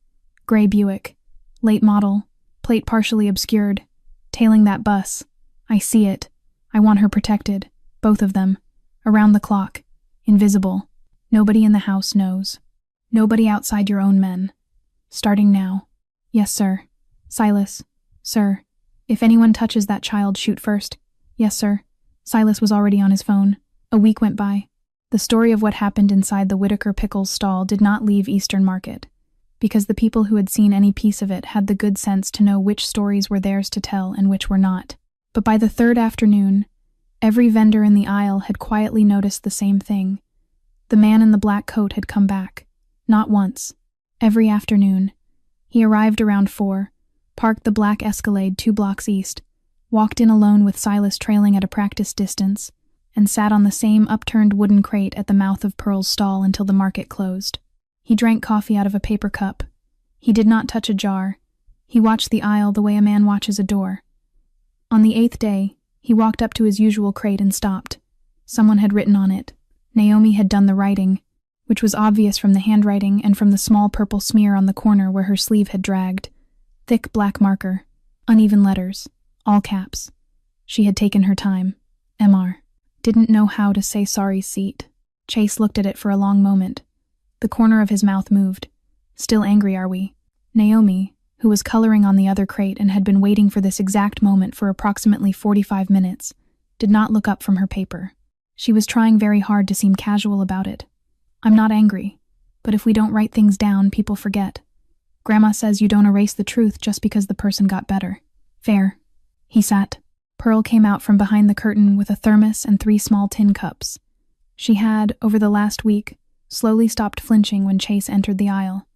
Gray Buick. Late model. Plate partially obscured. Tailing that bus. "I see it. I want her protected. Both of them. Around the clock. Invisible. Nobody in the house knows. Nobody outside your own men. Starting now." "Yes, sir." "Silas." "Sir. If anyone touches that child, shoot first." "Yes, sir." Silas was already on his phone. A week went by. The story of what happened inside the Whitaker Pickles stall did not leave Eastern Market, because the people who had seen any piece of it had the good sense to know which stories were theirs to tell and which were not. But by the 3rd afternoon, every vendor in the aisle had quietly noticed the same thing. The man in the black coat had come back. Not once. Every afternoon. He arrived around 4, parked the black Escalade 2 blocks east, walked in alone with Silas trailing at a practice distance, and sat on the same upturned wooden crate at the mouth of Pearl's stall until the market closed. He drank coffee out of a paper cup. He did not touch a jar. He watched the aisle the way a man watches a door. On the 8th day, he walked up to his usual crate and stopped. Someone had written on it. Naomi had done the writing, which was obvious from the handwriting and from the small purple smear on the corner where her sleeve had dragged. Thick black marker. Uneven letters. All caps. She had taken her time. Mr. Didn't know how to say sorry seat. Chase looked at it for a long moment. The corner of his mouth moved. "Still angry, are we?" Naomi, who was coloring on the other crate and had been waiting for this exact moment for approximately 45 minutes, did not look up from her paper. She was trying very hard to seem casual about it. "I'm not angry, but if we don't write things down, people forget. Grandma says you don't erase the truth just because the person got better." "Fair." He sat. Pearl came out from behind the curtain with a thermos and 3 small tin cups. She had, over the last week, slowly stopped flinching when Chase entered the aisle.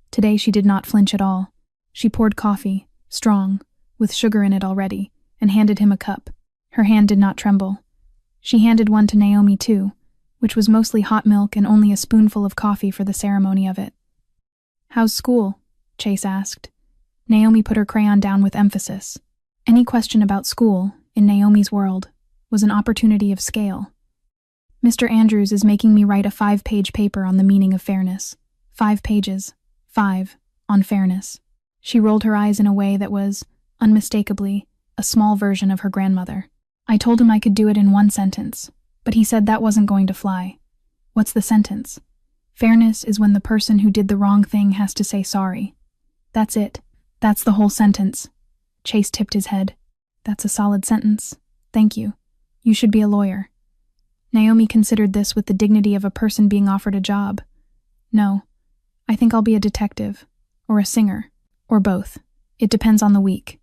Today she did not flinch at all. She poured coffee, strong, with sugar in it already, and handed him a cup. Her hand did not tremble. She handed one to Naomi too, which was mostly hot milk and only a spoonful of coffee for the ceremony of it. "How's school?" Chase asked. Naomi put her crayon down with emphasis. Any question about school, in Naomi's world, was an opportunity of scale. "Mr. Andrews is making me write a 5-page paper on the meaning of fairness. 5 pages. 5. On fairness." She rolled her eyes in a way that was, unmistakably, a small version of her grandmother. "I told him I could do it in 1 sentence, but he said that wasn't going to fly." "What's the sentence?" "Fairness is when the person who did the wrong thing has to say sorry." "That's it. That's the whole sentence." Chase tipped his head. "That's a solid sentence. Thank you. You should be a lawyer." Naomi considered this with the dignity of a person being offered a job. "No. I think I'll be a detective. Or a singer. Or both. It depends on the week."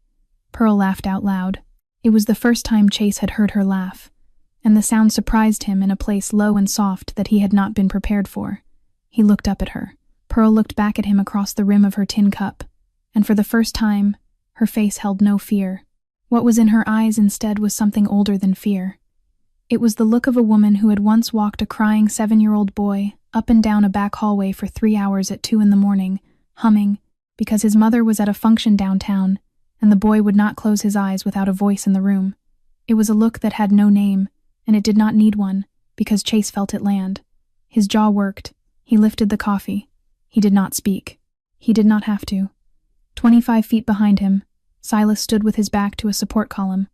Pearl laughed out loud. It was the first time Chase had heard her laugh, and the sound surprised him in a place low and soft that he had not been prepared for. He looked up at her. Pearl looked back at him across the rim of her tin cup, and for the first time, her face held no fear. What was in her eyes instead was something older than fear. It was the look of a woman who had once walked a crying 7-year-old boy up and down a back hallway for 3 hours at 2 in the morning, humming, because his mother was at a function downtown, and the boy would not close his eyes without a voice in the room. It was a look that had no name, and it did not need one, because Chase felt it land. His jaw worked. He lifted the coffee. He did not speak. He did not have to. 25 feet behind him, Silas stood with his back to a support column,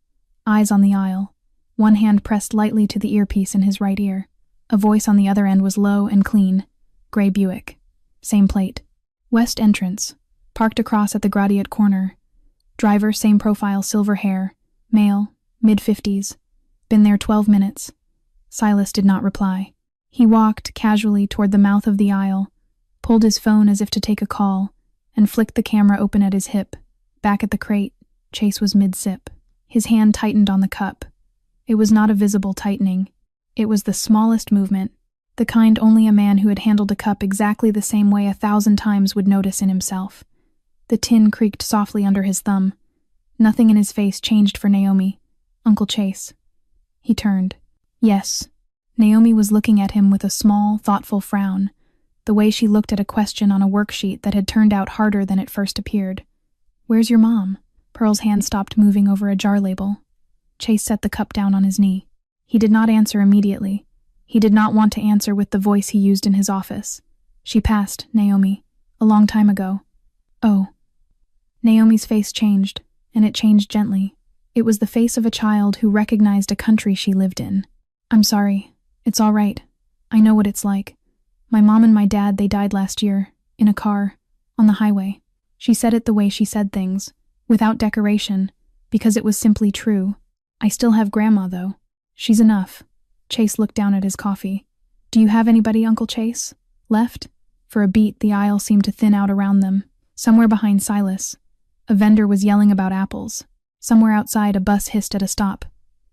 eyes on the aisle, one hand pressed lightly to the earpiece in his right ear. A voice on the other end was low and clean. Gray Buick. Same plate. West entrance. Parked across at the Gradiate corner. Driver same profile, silver hair. Male, mid-50s. Been there 12 minutes. Silas did not reply. He walked casually toward the mouth of the aisle, pulled his phone as if to take a call, and flicked the camera open at his hip. Back at the crate, Chase was mid-sip. His hand tightened on the cup. It was not a visible tightening. It was the smallest movement, The kind only a man who had handled a cup exactly the same way 1,000 times would notice in himself. The tin creaked softly under his thumb. Nothing in his face changed for Naomi. Uncle Chase. He turned. Yes. Naomi was looking at him with a small, thoughtful frown, the way she looked at a question on a worksheet that had turned out harder than it first appeared. Where's your mom? Pearl's hand stopped moving over a jar label. Chase set the cup down on his knee. He did not answer immediately. He did not want to answer with the voice he used in his office. She passed, Naomi. A long time ago. Oh. Naomi's face changed, and it changed gently. It was the face of a child who recognized a country she lived in. I'm sorry. It's all right. I know what it's like. My mom and my dad, they died last year, in a car, on the highway. She said it the way she said things, without decoration, because it was simply true. I still have Grandma, though. She's enough. Chase looked down at his coffee. Do you have anybody, Uncle Chase? Left? For a beat, the aisle seemed to thin out around them. Somewhere behind Silas, a vendor was yelling about apples. Somewhere outside, a bus hissed at a stop.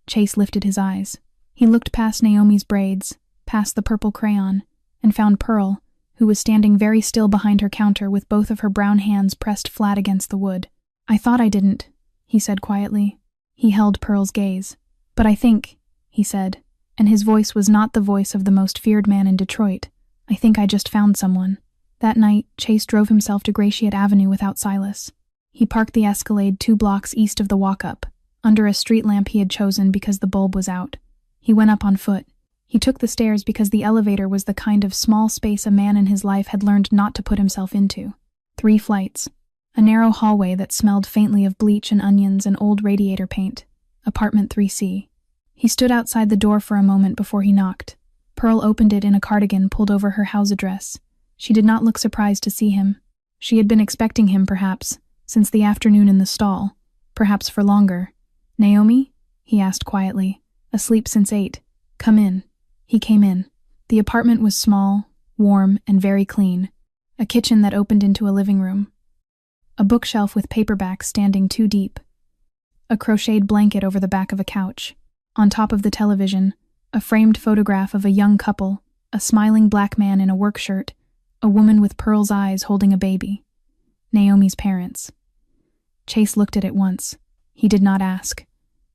Chase lifted his eyes. He looked past Naomi's braids, past the purple crayon, and found Pearl, who was standing very still behind her counter with both of her brown hands pressed flat against the wood. I thought I didn't, he said quietly. He held Pearl's gaze. But I think, he said, and his voice was not the voice of the most feared man in Detroit. I think I just found someone. That night, Chase drove himself to Gratiot Avenue without Silas. He parked the Escalade 2 blocks east of the walk-up, under a street lamp he had chosen because the bulb was out. He went up on foot. He took the stairs because the elevator was the kind of small space a man in his life had learned not to put himself into. 3 flights. A narrow hallway that smelled faintly of bleach and onions and old radiator paint. Apartment 3C. He stood outside the door for a moment before he knocked. Pearl opened it in a cardigan pulled over her house address. She did not look surprised to see him. She had been expecting him, perhaps, since the afternoon in the stall, perhaps for longer. Naomi? He asked quietly. Asleep since 8. Come in. He came in. The apartment was small, warm, and very clean. A kitchen that opened into a living room. A bookshelf with paperbacks standing 2 deep. A crocheted blanket over the back of a couch. On top of the television, a framed photograph of a young couple, a smiling black man in a work shirt, a woman with Pearl's eyes holding a baby. Naomi's parents. Chase looked at it once. He did not ask.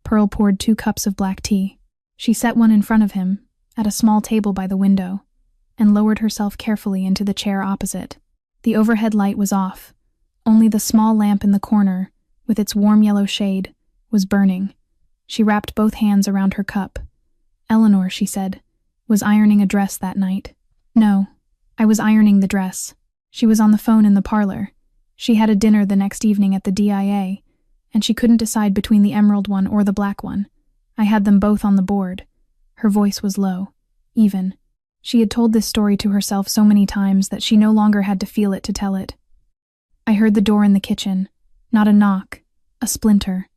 Pearl poured 2 cups of black tea. She set one in front of him, at a small table by the window, and lowered herself carefully into the chair opposite. The overhead light was off. Only the small lamp in the corner, with its warm yellow shade, was burning. She wrapped both hands around her cup. Eleanor, she said, was ironing a dress that night. No, I was ironing the dress. She was on the phone in the parlor. She had a dinner the next evening at the DIA, and she couldn't decide between the emerald one or the black one. I had them both on the board. Her voice was low, even. She had told this story to herself so many times that she no longer had to feel it to tell it. I heard the door in the kitchen. Not a knock, a splinter.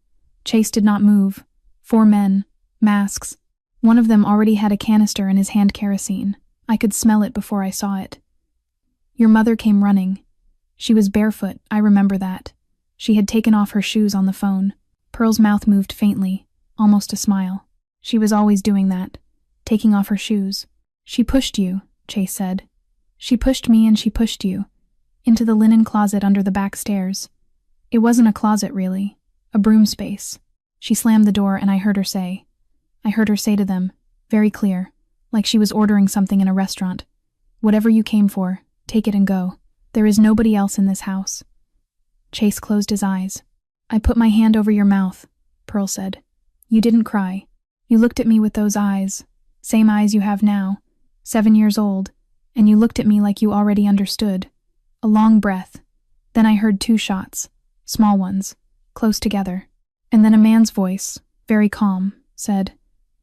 Chase did not move. 4 men, masks. One of them already had a canister in his hand kerosene. I could smell it before I saw it. Your mother came running. She was barefoot, I remember that. She had taken off her shoes on the phone. Pearl's mouth moved faintly, almost a smile. She was always doing that, taking off her shoes. She pushed you, Chase said. She pushed me and she pushed you. Into the linen closet under the back stairs. It wasn't a closet, really. A broom space. She slammed the door and I heard her say to them, very clear, like she was ordering something in a restaurant. Whatever you came for, take it and go. There is nobody else in this house. Chase closed his eyes. I put my hand over your mouth, Pearl said. You didn't cry. You looked at me with those eyes, same eyes you have now, 7 years old, and you looked at me like you already understood. A long breath. Then I heard 2 shots, small ones, close together. And then a man's voice, very calm, said,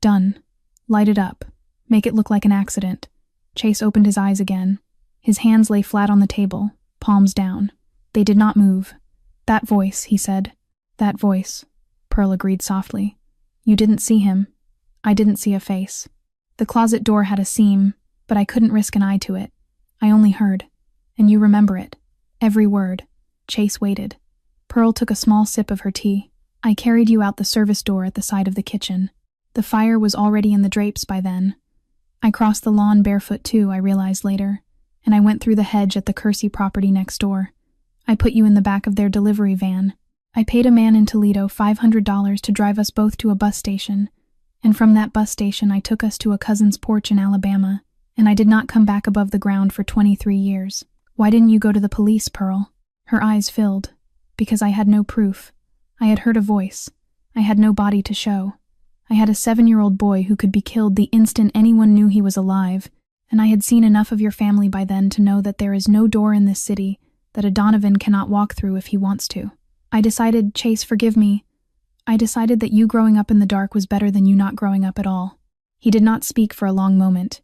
Done. Light it up. Make it look like an accident. Chase opened his eyes again. His hands lay flat on the table, palms down. They did not move. That voice, he said. That voice, Pearl agreed softly. You didn't see him. I didn't see a face. The closet door had a seam, but I couldn't risk an eye to it. I only heard. And you remember it. Every word. Chase waited. Pearl took a small sip of her tea. I carried you out the service door at the side of the kitchen. The fire was already in the drapes by then. I crossed the lawn barefoot too, I realized later, and I went through the hedge at the Kersey property next door. I put you in the back of their delivery van. I paid a man in Toledo $500 to drive us both to a bus station, and from that bus station I took us to a cousin's porch in Alabama, and I did not come back above the ground for 23 years. Why didn't you go to the police, Pearl? Her eyes filled. Because I had no proof. I had heard a voice. I had no body to show. I had a 7-year-old boy who could be killed the instant anyone knew he was alive, and I had seen enough of your family by then to know that there is no door in this city that a Donovan cannot walk through if he wants to. I decided, Chase, forgive me. I decided that you growing up in the dark was better than you not growing up at all. He did not speak for a long moment.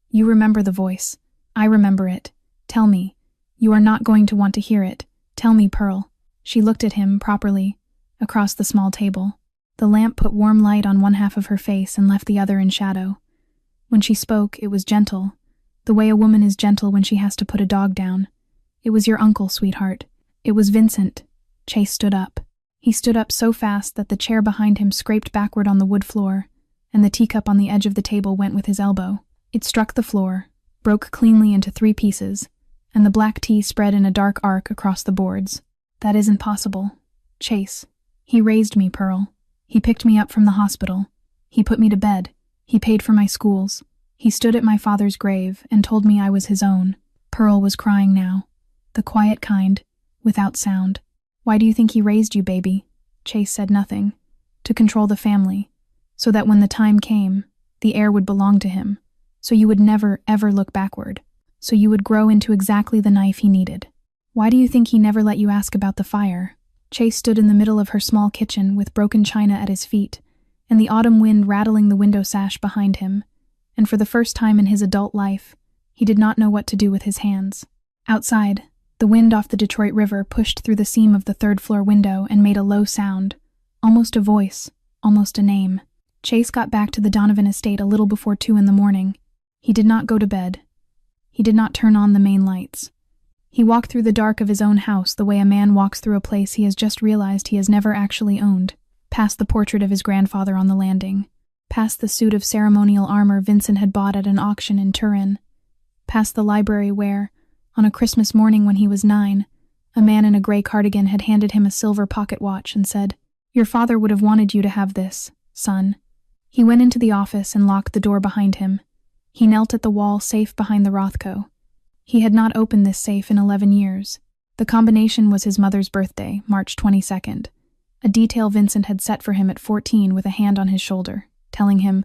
You remember the voice. I remember it. Tell me. You are not going to want to hear it. Tell me, Pearl. She looked at him, properly, across the small table. The lamp put warm light on one half of her face and left the other in shadow. When she spoke, it was gentle, the way a woman is gentle when she has to put a dog down. It was your uncle, sweetheart. It was Vincent. Chase stood up. He stood up so fast that the chair behind him scraped backward on the wood floor, and the teacup on the edge of the table went with his elbow. It struck the floor, broke cleanly into 3 pieces, and the black tea spread in a dark arc across the boards. That isn't possible. Chase. He raised me, Pearl. He picked me up from the hospital. He put me to bed. He paid for my schools. He stood at my father's grave and told me I was his own. Pearl was crying now. The quiet kind, without sound. Why do you think he raised you, baby? Chase said nothing. To control the family, so that when the time came, the heir would belong to him, so you would never, ever look backward, so you would grow into exactly the knife he needed. Why do you think he never let you ask about the fire? Chase stood in the middle of her small kitchen with broken china at his feet, and the autumn wind rattling the window sash behind him, and for the first time in his adult life, he did not know what to do with his hands. Outside, the wind off the Detroit River pushed through the seam of the 3rd-floor window and made a low sound, almost a voice, almost a name. Chase got back to the Donovan estate a little before 2 in the morning. He did not go to bed. He did not turn on the main lights. He walked through the dark of his own house the way a man walks through a place he has just realized he has never actually owned, past the portrait of his grandfather on the landing, past the suit of ceremonial armor Vincent had bought at an auction in Turin, past the library where, on a Christmas morning when he was 9, a man in a gray cardigan had handed him a silver pocket watch and said, "Your father would have wanted you to have this, son." He went into the office and locked the door behind him. He knelt at the wall safe behind the Rothko. He had not opened this safe in 11 years. The combination was his mother's birthday, March 22nd, a detail Vincent had set for him at 14 with a hand on his shoulder, telling him,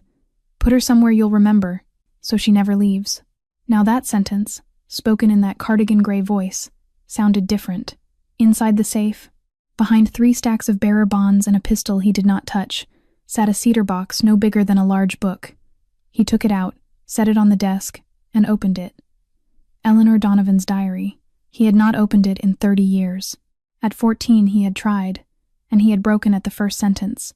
"Put her somewhere you'll remember, so she never leaves." Now that sentence, spoken in that cardigan-gray voice, sounded different. Inside the safe, behind 3 stacks of bearer bonds and a pistol he did not touch, sat a cedar box no bigger than a large book. He took it out, set it on the desk, and opened it. Eleanor Donovan's diary. He had not opened it in 30 years. At 14 he had tried, and he had broken at the first sentence.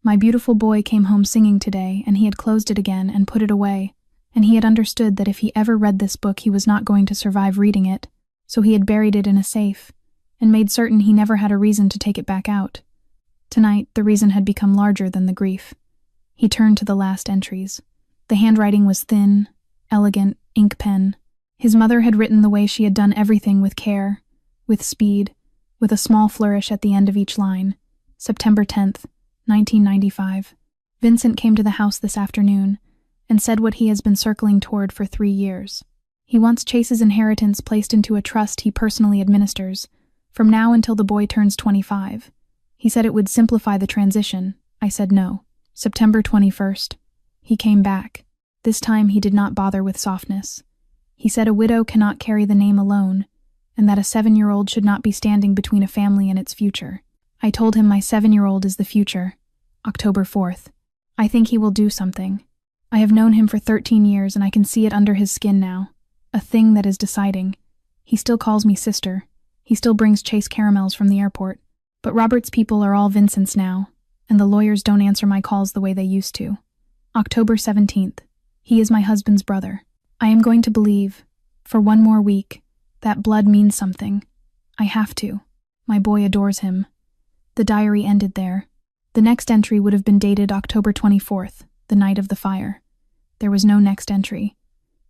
My beautiful boy came home singing today, and he had closed it again and put it away, and he had understood that if he ever read this book he was not going to survive reading it, so he had buried it in a safe, and made certain he never had a reason to take it back out. Tonight, the reason had become larger than the grief. He turned to the last entries. The handwriting was thin, elegant, ink pen. His mother had written the way she had done everything with care, with speed, with a small flourish at the end of each line. September 10th, 1995. Vincent came to the house this afternoon and said what he has been circling toward for 3 years. He wants Chase's inheritance placed into a trust he personally administers, from now until the boy turns 25. He said it would simplify the transition. I said no. September 21st. He came back. This time he did not bother with softness. He said a widow cannot carry the name alone, and that a 7-year-old should not be standing between a family and its future. I told him my 7-year-old is the future. October 4th. I think he will do something. I have known him for 13 years and I can see it under his skin now. A thing that is deciding. He still calls me sister. He still brings Chase caramels from the airport. But Robert's people are all Vincent's now, and the lawyers don't answer my calls the way they used to. October 17th. He is my husband's brother. I am going to believe, for 1 more week, that blood means something. I have to. My boy adores him. The diary ended there. The next entry would have been dated October 24th, the night of the fire. There was no next entry.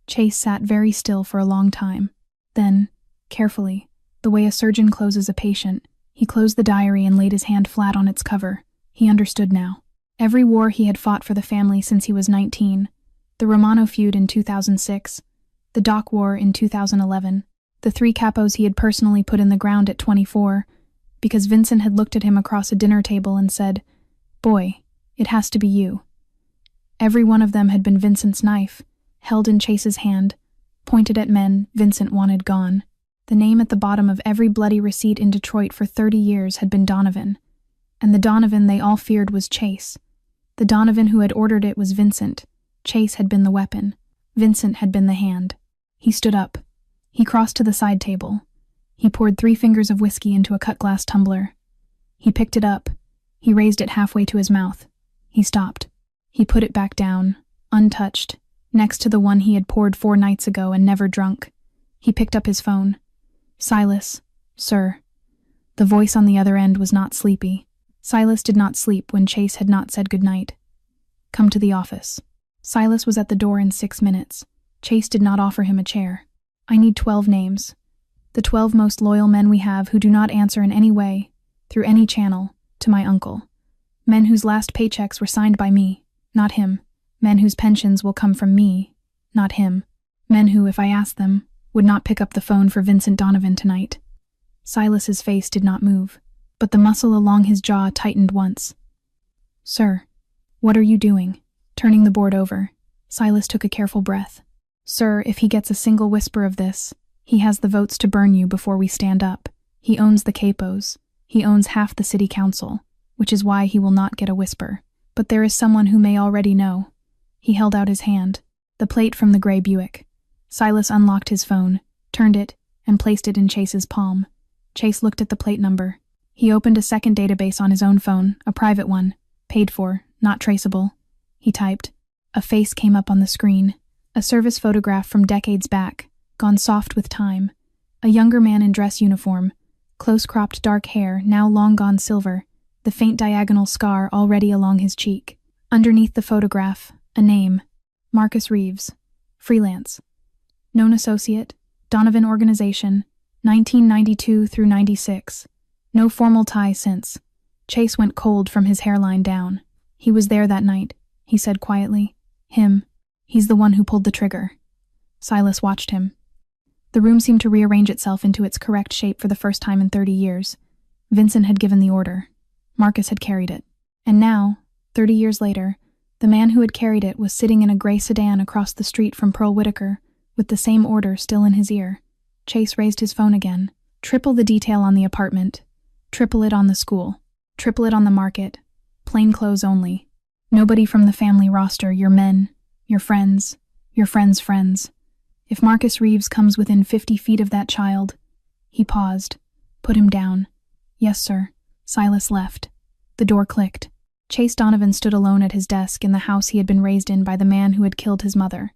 Chase sat very still for a long time. Then, carefully, the way a surgeon closes a patient, he closed the diary and laid his hand flat on its cover. He understood now. Every war he had fought for the family since he was 19, the Romano feud in 2006, the Dock War in 2011, the 3 capos he had personally put in the ground at 24, because Vincent had looked at him across a dinner table and said, "Boy, it has to be you." Every one of them had been Vincent's knife, held in Chase's hand, pointed at men Vincent wanted gone. The name at the bottom of every bloody receipt in Detroit for 30 years had been Donovan, and the Donovan they all feared was Chase. The Donovan who had ordered it was Vincent. Chase had been the weapon. Vincent had been the hand. He stood up. He crossed to the side table. He poured 3 fingers of whiskey into a cut-glass tumbler. He picked it up. He raised it halfway to his mouth. He stopped. He put it back down, untouched, next to the one he had poured 4 nights ago and never drunk. He picked up his phone. "Silas, sir." The voice on the other end was not sleepy. Silas did not sleep when Chase had not said goodnight. "Come to the office." Silas was at the door in 6 minutes. Chase did not offer him a chair. "I need 12 names. The 12 most loyal men we have who do not answer in any way, through any channel, to my uncle. Men whose last paychecks were signed by me, not him. Men whose pensions will come from me, not him. Men who, if I asked them, would not pick up the phone for Vincent Donovan tonight." Silas's face did not move, but the muscle along his jaw tightened once. "Sir, what are you doing?" Turning the board over, Silas took a careful breath. "Sir, if he gets a single whisper of this, he has the votes to burn you before we stand up. He owns the capos. He owns half the city council, which is why he will not get a whisper. But there is someone who may already know." He held out his hand, the plate from the gray Buick. Silas unlocked his phone, turned it, and placed it in Chase's palm. Chase looked at the plate number. He opened a second database on his own phone, a private one, paid for, not traceable. He typed. A face came up on the screen, a service photograph from decades back, gone soft with time. A younger man in dress uniform, close-cropped dark hair, now long gone silver, the faint diagonal scar already along his cheek. Underneath the photograph, a name, Marcus Reeves, freelance. Known associate, Donovan Organization, 1992 through 96. No formal tie since. Chase went cold from his hairline down. "He was there that night," he said quietly. "Him. He's the one who pulled the trigger." Silas watched him. The room seemed to rearrange itself into its correct shape for the first time in 30 years. Vincent had given the order. Marcus had carried it. And now, 30 years later, the man who had carried it was sitting in a gray sedan across the street from Pearl Whitaker, with the same order still in his ear. Chase raised his phone again. "Triple the detail on the apartment. Triple it on the school. Triple it on the market. Plain clothes only. Nobody from the family roster, your men, your friends, your friends' friends. If Marcus Reeves comes within 50 feet of that child..." He paused. "Put him down." "Yes, sir." Silas left. The door clicked. Chase Donovan stood alone at his desk in the house he had been raised in by the man who had killed his mother.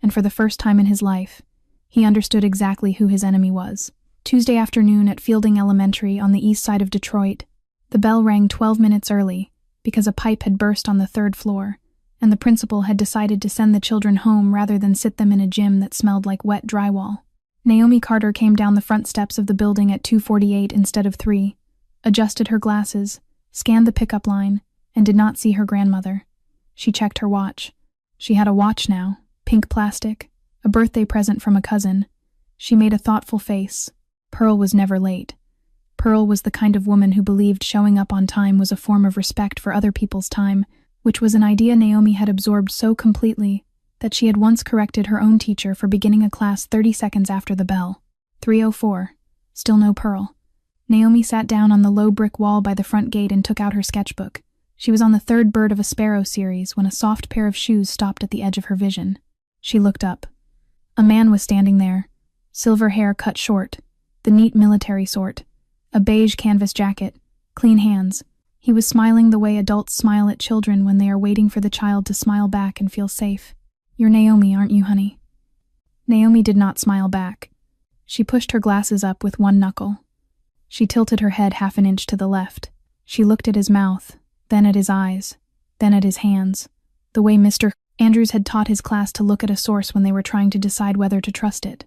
And for the first time in his life, he understood exactly who his enemy was. Tuesday afternoon at Fielding Elementary on the east side of Detroit, the bell rang 12 minutes early because a pipe had burst on the 3rd floor, and the principal had decided to send the children home rather than sit them in a gym that smelled like wet drywall. Naomi Carter came down the front steps of the building at 2:48 instead of 3, adjusted her glasses, scanned the pickup line, and did not see her grandmother. She checked her watch. She had a watch now, pink plastic, a birthday present from a cousin. She made a thoughtful face. Pearl was never late. Pearl was the kind of woman who believed showing up on time was a form of respect for other people's time, which was an idea Naomi had absorbed so completely that she had once corrected her own teacher for beginning a class 30 seconds after the bell. 3:04. Still no Pearl. Naomi sat down on the low brick wall by the front gate and took out her sketchbook. She was on the 3rd Bird of a Sparrow series when a soft pair of shoes stopped at the edge of her vision. She looked up. A man was standing there, silver hair cut short, the neat military sort, a beige canvas jacket, clean hands. He was smiling the way adults smile at children when they are waiting for the child to smile back and feel safe. "You're Naomi, aren't you, honey?" Naomi did not smile back. She pushed her glasses up with one knuckle. She tilted her head half an inch to the left. She looked at his mouth, then at his eyes, then at his hands, the way Mr. Andrews had taught his class to look at a source when they were trying to decide whether to trust it.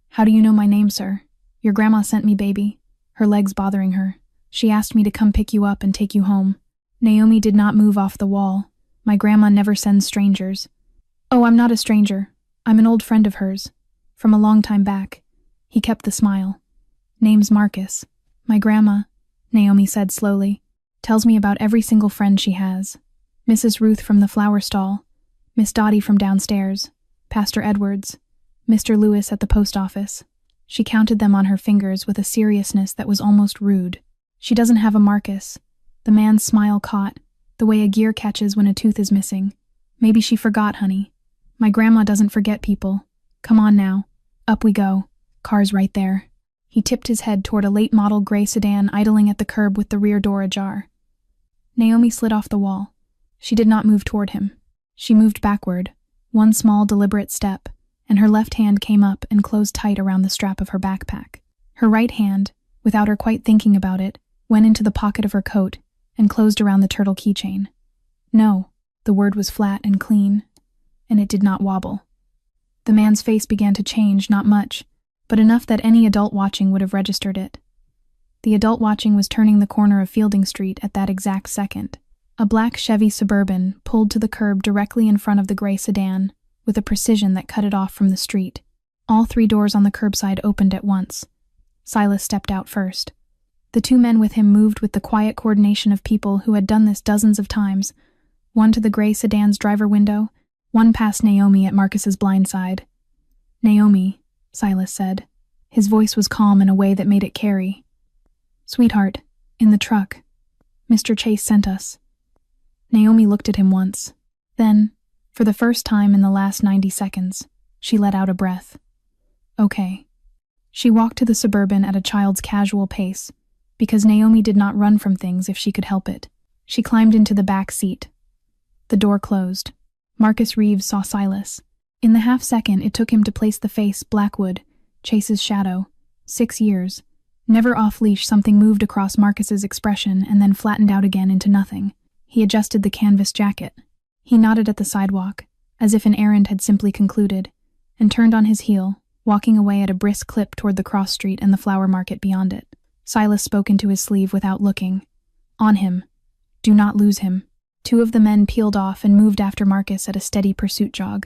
"How do you know my name, sir?" "Your grandma sent me, baby." Her legs bothering her. "She asked me to come pick you up and take you home." Naomi did not move off the wall. "My grandma never sends strangers." "Oh, I'm not a stranger. I'm an old friend of hers. From a long time back." He kept the smile. "Name's Marcus. My grandma," Naomi said slowly, "tells me about every single friend she has. Mrs. Ruth from the flower stall, Miss Dottie from downstairs, Pastor Edwards, Mr. Lewis at the post office." She counted them on her fingers with a seriousness that was almost rude. "She doesn't have a Marcus." The man's smile caught, the way a gear catches when a tooth is missing. "Maybe she forgot, honey. My grandma doesn't forget people. Come on now. Up we go. Car's right there." He tipped his head toward a late-model gray sedan idling at the curb with the rear door ajar. Naomi slid off the wall. She did not move toward him. She moved backward, one small, deliberate step, and her left hand came up and closed tight around the strap of her backpack. Her right hand, without her quite thinking about it, went into the pocket of her coat and closed around the turtle keychain. No, the word was flat and clean, and it did not wobble. The man's face began to change, not much, but enough that any adult watching would have registered it. The adult watching was turning the corner of Fielding Street at that exact second. A black Chevy Suburban pulled to the curb directly in front of the gray sedan, with a precision that cut it off from the street. All 3 doors on the curbside opened at once. Silas stepped out first. The 2 men with him moved with the quiet coordination of people who had done this dozens of times, one to the gray sedan's driver window, one past Naomi at Marcus's blind side. "Naomi," Silas said. His voice was calm in a way that made it carry. "Sweetheart, in the truck. Mr. Chase sent us." Naomi looked at him once. Then, for the first time in the last 90 seconds, she let out a breath. "Okay." She walked to the Suburban at a child's casual pace, because Naomi did not run from things if she could help it. She climbed into the back seat. The door closed. Marcus Reeves saw Silas. In the half-second it took him to place the face Blackwood, Chase's shadow. 6 years. Never off-leash, something moved across Marcus's expression and then flattened out again into nothing. He adjusted the canvas jacket. He nodded at the sidewalk, as if an errand had simply concluded, and turned on his heel, walking away at a brisk clip toward the cross street and the flower market beyond it. Silas spoke into his sleeve without looking. "On him. Do not lose him." 2 of the men peeled off and moved after Marcus at a steady pursuit jog.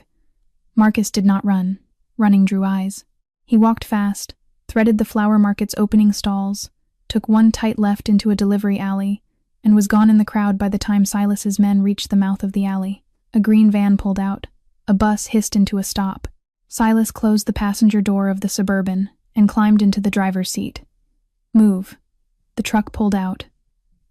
Marcus did not run. Running drew eyes. He walked fast, threaded the flower market's opening stalls, took one tight left into a delivery alley, and was gone in the crowd by the time Silas's men reached the mouth of the alley. A green van pulled out. A bus hissed into a stop. Silas closed the passenger door of the Suburban and climbed into the driver's seat. "Move." The truck pulled out.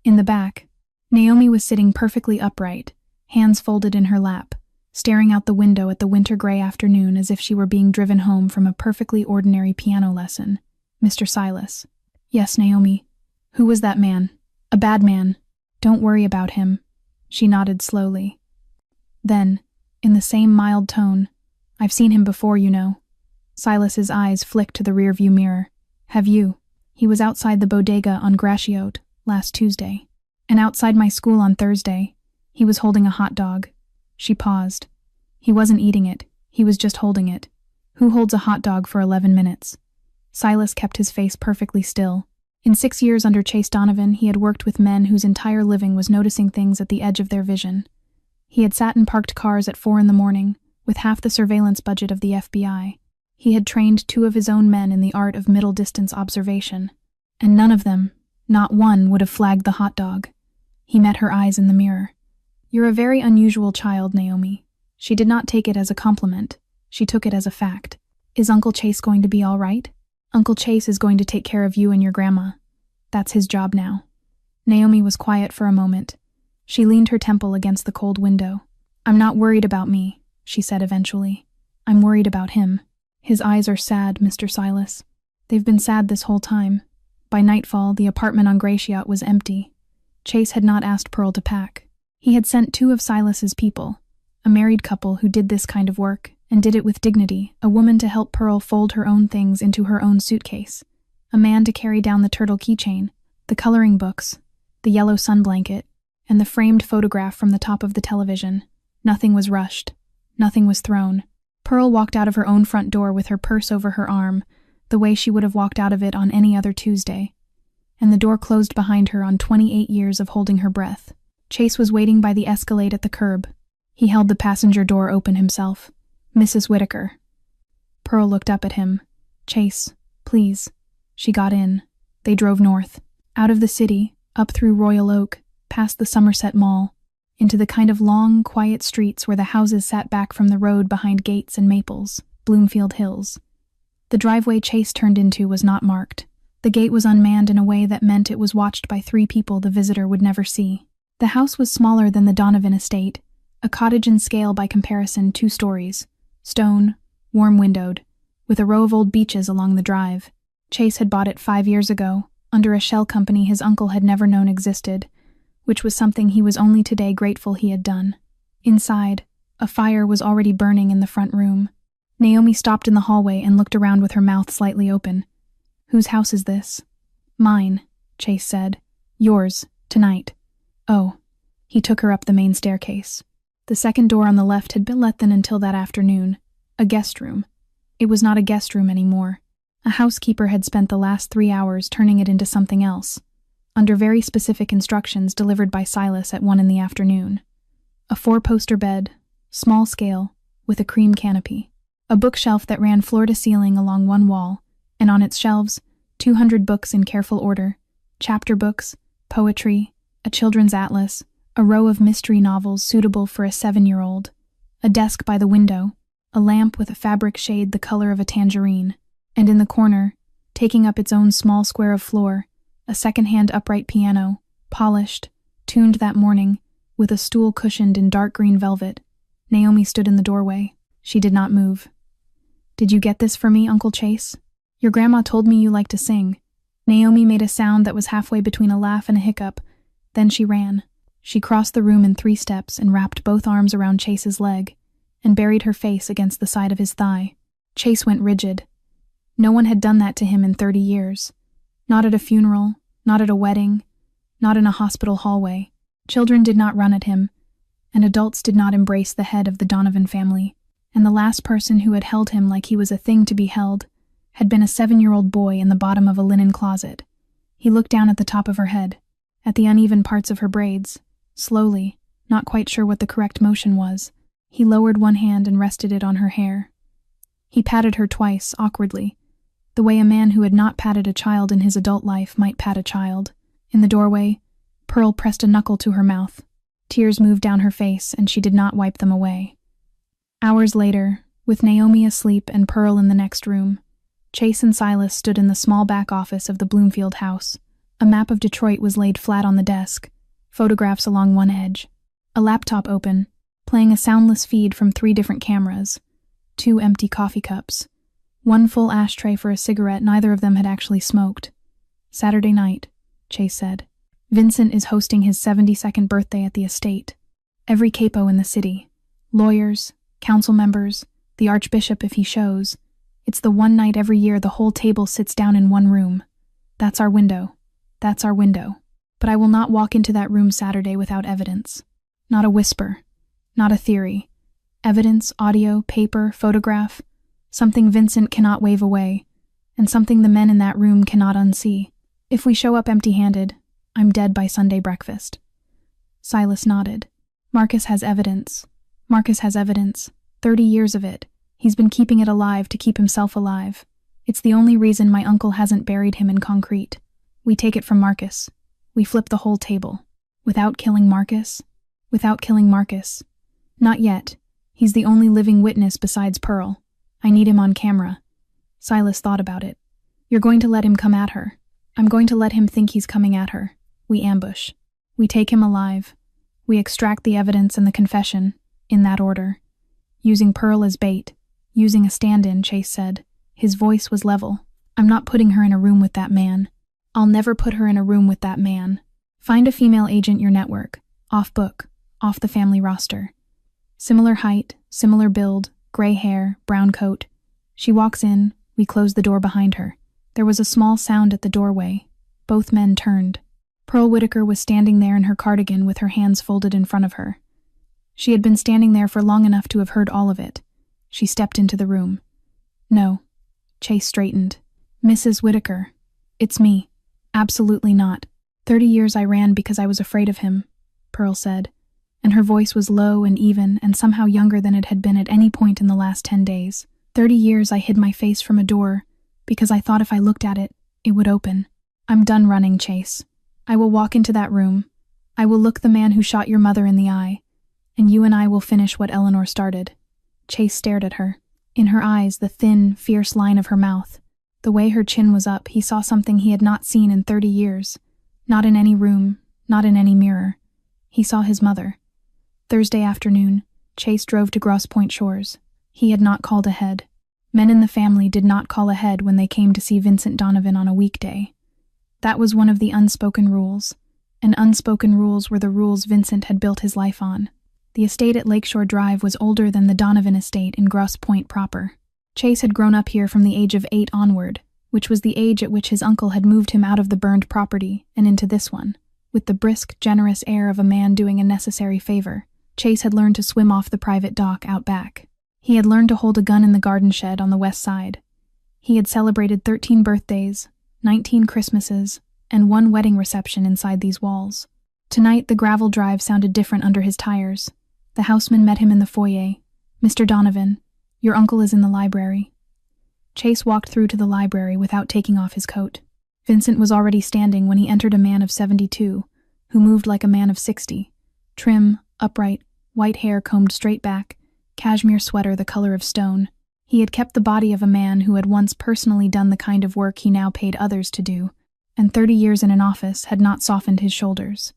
In the back, Naomi was sitting perfectly upright, hands folded in her lap, staring out the window at the winter-gray afternoon as if she were being driven home from a perfectly ordinary piano lesson. "Mr. Silas." "Yes, Naomi." "Who was that man?" "A bad man. Don't worry about him." She nodded slowly. Then, in the same mild tone, "I've seen him before, you know." Silas's eyes flicked to the rearview mirror. "Have you?" "He was outside the bodega on Gratiot last Tuesday. And outside my school on Thursday. He was holding a hot dog." She paused. "He wasn't eating it. He was just holding it. Who holds a hot dog for 11 minutes? Silas kept his face perfectly still. In 6 years under Chase Donovan, he had worked with men whose entire living was noticing things at the edge of their vision. He had sat in parked cars at 4 a.m, with half the surveillance budget of the FBI. He had trained 2 of his own men in the art of middle-distance observation. And none of them, not one, would have flagged the hot dog. He met her eyes in the mirror. "You're a very unusual child, Naomi." She did not take it as a compliment. She took it as a fact. "Is Uncle Chase going to be all right?" "Uncle Chase is going to take care of you and your grandma. That's his job now." Naomi was quiet for a moment. She leaned her temple against the cold window. "I'm not worried about me," she said eventually. "I'm worried about him. His eyes are sad, Mr. Silas. They've been sad this whole time. By nightfall, the apartment on Gratiot was empty. Chase had not asked Pearl to pack. He had sent 2 of Silas's people, a married couple who did this kind of work, and did it with dignity, a woman to help Pearl fold her own things into her own suitcase, a man to carry down the turtle keychain, the coloring books, the yellow sun blanket, and the framed photograph from the top of the television. Nothing was rushed. Nothing was thrown. Pearl walked out of her own front door with her purse over her arm, the way she would have walked out of it on any other Tuesday. And the door closed behind her on 28 years of holding her breath. Chase was waiting by the Escalade at the curb. He held the passenger door open himself. "Mrs. Whitaker." Pearl looked up at him. "Chase, please." She got in. They drove north. Out of the city, up through Royal Oak, past the Somerset Mall, into the kind of long, quiet streets where the houses sat back from the road behind gates and maples, Bloomfield Hills. The driveway Chase turned into was not marked. The gate was unmanned in a way that meant it was watched by 3 people the visitor would never see. The house was smaller than the Donovan estate, a cottage in scale by comparison, 2 stories, stone, warm-windowed, with a row of old beeches along the drive. Chase had bought it 5 years ago, under a shell company his uncle had never known existed, which was something he was only today grateful he had done. Inside, a fire was already burning in the front room. Naomi stopped in the hallway and looked around with her mouth slightly open. "Whose house is this?" "Mine," Chase said. "Yours, tonight." "Oh." He took her up the main staircase. The second door on the left had been let then until that afternoon. A guest room. It was not a guest room anymore. A housekeeper had spent the last 3 hours turning it into something else, under very specific instructions delivered by Silas at 1 in the afternoon. A 4-poster bed, small scale, with a cream canopy. A bookshelf that ran floor to ceiling along one wall, and on its shelves, 200 books in careful order, chapter books, poetry, a children's atlas, a row of mystery novels suitable for a 7-year-old, a desk by the window, a lamp with a fabric shade the color of a tangerine, and in the corner, taking up its own small square of floor, a second-hand upright piano, polished, tuned that morning, with a stool cushioned in dark green velvet. Naomi stood in the doorway. She did not move. "Did you get this for me, Uncle Chase? Your grandma told me you like to sing." Naomi made a sound that was halfway between a laugh and a hiccup. Then she ran. She crossed the room in 3 steps and wrapped both arms around Chase's leg, and buried her face against the side of his thigh. Chase went rigid. No one had done that to him in 30 years. Not at a funeral, not at a wedding, not in a hospital hallway. Children did not run at him, and adults did not embrace the head of the Donovan family. And the last person who had held him like he was a thing to be held had been a 7-year-old boy in the bottom of a linen closet. He looked down at the top of her head, at the uneven parts of her braids, slowly, not quite sure what the correct motion was. He lowered one hand and rested it on her hair. He patted her twice, awkwardly, the way a man who had not patted a child in his adult life might pat a child. In the doorway, Pearl pressed a knuckle to her mouth. Tears moved down her face, and she did not wipe them away. Hours later, with Naomi asleep and Pearl in the next room, Chase and Silas stood in the small back office of the Bloomfield house. A map of Detroit was laid flat on the desk, photographs along one edge, a laptop open, playing a soundless feed from 3 different cameras, 2 empty coffee cups, 1 full ashtray for a cigarette neither of them had actually smoked. "Saturday night," Chase said. "Vincent is hosting his 72nd birthday at the estate. Every capo in the city, lawyers, council members, the archbishop if he shows. It's the one night every year the whole table sits down in one room. That's our window. That's our window. But I will not walk into that room Saturday without evidence. Not a whisper. Not a theory. Evidence, audio, paper, photograph. Something Vincent cannot wave away, and something the men in that room cannot unsee. If we show up empty-handed, I'm dead by Sunday breakfast." Silas nodded. "Marcus has evidence. Marcus has evidence. 30 years of it. He's been keeping it alive to keep himself alive. It's the only reason my uncle hasn't buried him in concrete. We take it from Marcus. We flip the whole table. Without killing Marcus? Without killing Marcus. Not yet. He's the only living witness besides Pearl. I need him on camera." Silas thought about it. "You're going to let him come at her. I'm going to let him think he's coming at her. We ambush. We take him alive. We extract the evidence and the confession, in that order. Using Pearl as bait. Using a stand-in," Chase said. His voice was level. "I'm not putting her in a room with that man. I'll never put her in a room with that man. Find a female agent your network. Off book. Off the family roster. Similar height, similar build, gray hair, brown coat. She walks in, we close the door behind her. There was a small sound at the doorway. Both men turned. Pearl Whitaker was standing there in her cardigan with her hands folded in front of her. She had been standing there for long enough to have heard all of it. She stepped into the room. No. Chase straightened. Mrs. Whitaker. It's me. Absolutely not. 30 years I ran because I was afraid of him, Pearl said, and her voice was low and even and somehow younger than it had been at any point in the last 10 days. 30 years I hid my face from a door because I thought if I looked at it, it would open. I'm done running, Chase. I will walk into that room. I will look the man who shot your mother in the eye, and you and I will finish what Eleanor started. Chase stared at her. In her eyes, the thin, fierce line of her mouth. The way her chin was up, he saw something he had not seen in 30 years. Not in any room, not in any mirror. He saw his mother. Thursday afternoon, Chase drove to Grosse Pointe Shores. He had not called ahead. Men in the family did not call ahead when they came to see Vincent Donovan on a weekday. That was one of the unspoken rules, and unspoken rules were the rules Vincent had built his life on. The estate at Lakeshore Drive was older than the Donovan estate in Grosse Pointe proper. Chase had grown up here from the age of 8 onward, which was the age at which his uncle had moved him out of the burned property and into this one. With the brisk, generous air of a man doing a necessary favor, Chase had learned to swim off the private dock out back. He had learned to hold a gun in the garden shed on the west side. He had celebrated 13 birthdays, 19 Christmases, and 1 wedding reception inside these walls. Tonight, the gravel drive sounded different under his tires. The houseman met him in the foyer. Mr. Donovan, your uncle is in the library. Chase walked through to the library without taking off his coat. Vincent was already standing when he entered a man of 72, who moved like a man of 60. Trim, upright, white hair combed straight back, cashmere sweater the color of stone. He had kept the body of a man who had once personally done the kind of work he now paid others to do, and 30 years in an office had not softened his shoulders.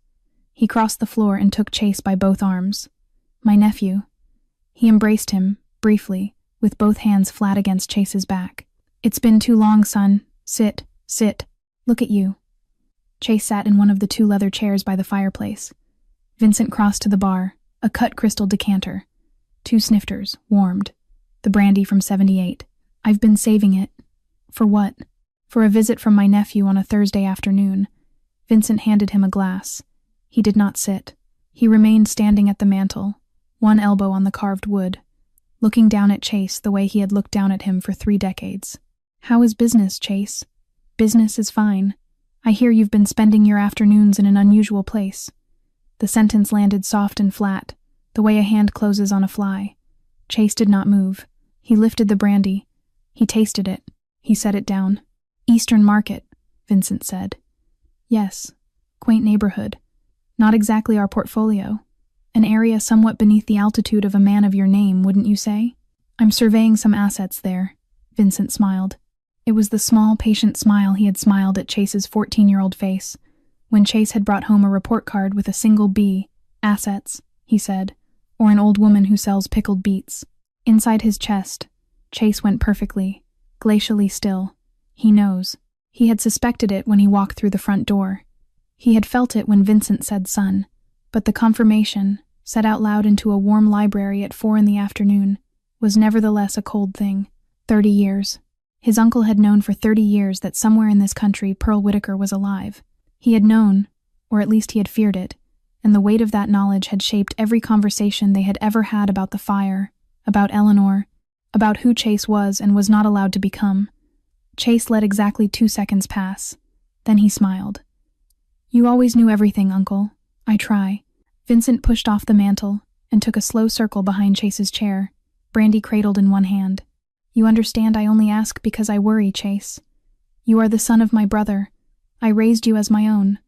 He crossed the floor and took Chase by both arms. My nephew. He embraced him, briefly, with both hands flat against Chase's back. It's been too long, son. Sit, sit. Look at you. Chase sat in one of the 2 leather chairs by the fireplace. Vincent crossed to the bar, a cut crystal decanter. 2 snifters, warmed. The brandy from 78. I've been saving it. For what? For a visit from my nephew on a Thursday afternoon. Vincent handed him a glass. He did not sit. He remained standing at the mantel, one elbow on the carved wood, looking down at Chase the way he had looked down at him for 3 decades. How is business, Chase? Business is fine. I hear you've been spending your afternoons in an unusual place. The sentence landed soft and flat, the way a hand closes on a fly. Chase did not move. He lifted the brandy. He tasted it. He set it down. Eastern Market, Vincent said. Yes. Quaint neighborhood. Not exactly our portfolio. An area somewhat beneath the altitude of a man of your name, wouldn't you say? I'm surveying some assets there, Vincent smiled. It was the small, patient smile he had smiled at Chase's 14-year-old face, when Chase had brought home a report card with a single B, assets, he said, or an old woman who sells pickled beets. Inside his chest, Chase went perfectly, glacially still. He knows. He had suspected it when he walked through the front door. He had felt it when Vincent said son, but the confirmation, said out loud into a warm library at 4 in the afternoon, was nevertheless a cold thing. 30 years. His uncle had known for 30 years that somewhere in this country Pearl Whitaker was alive. He had known, or at least he had feared it, and the weight of that knowledge had shaped every conversation they had ever had about the fire, about Eleanor, about who Chase was and was not allowed to become. Chase let exactly 2 seconds pass. Then he smiled. You always knew everything, Uncle. I try. Vincent pushed off the mantel and took a slow circle behind Chase's chair, brandy cradled in one hand. You understand I only ask because I worry, Chase. You are the son of my brother. I raised you as my own.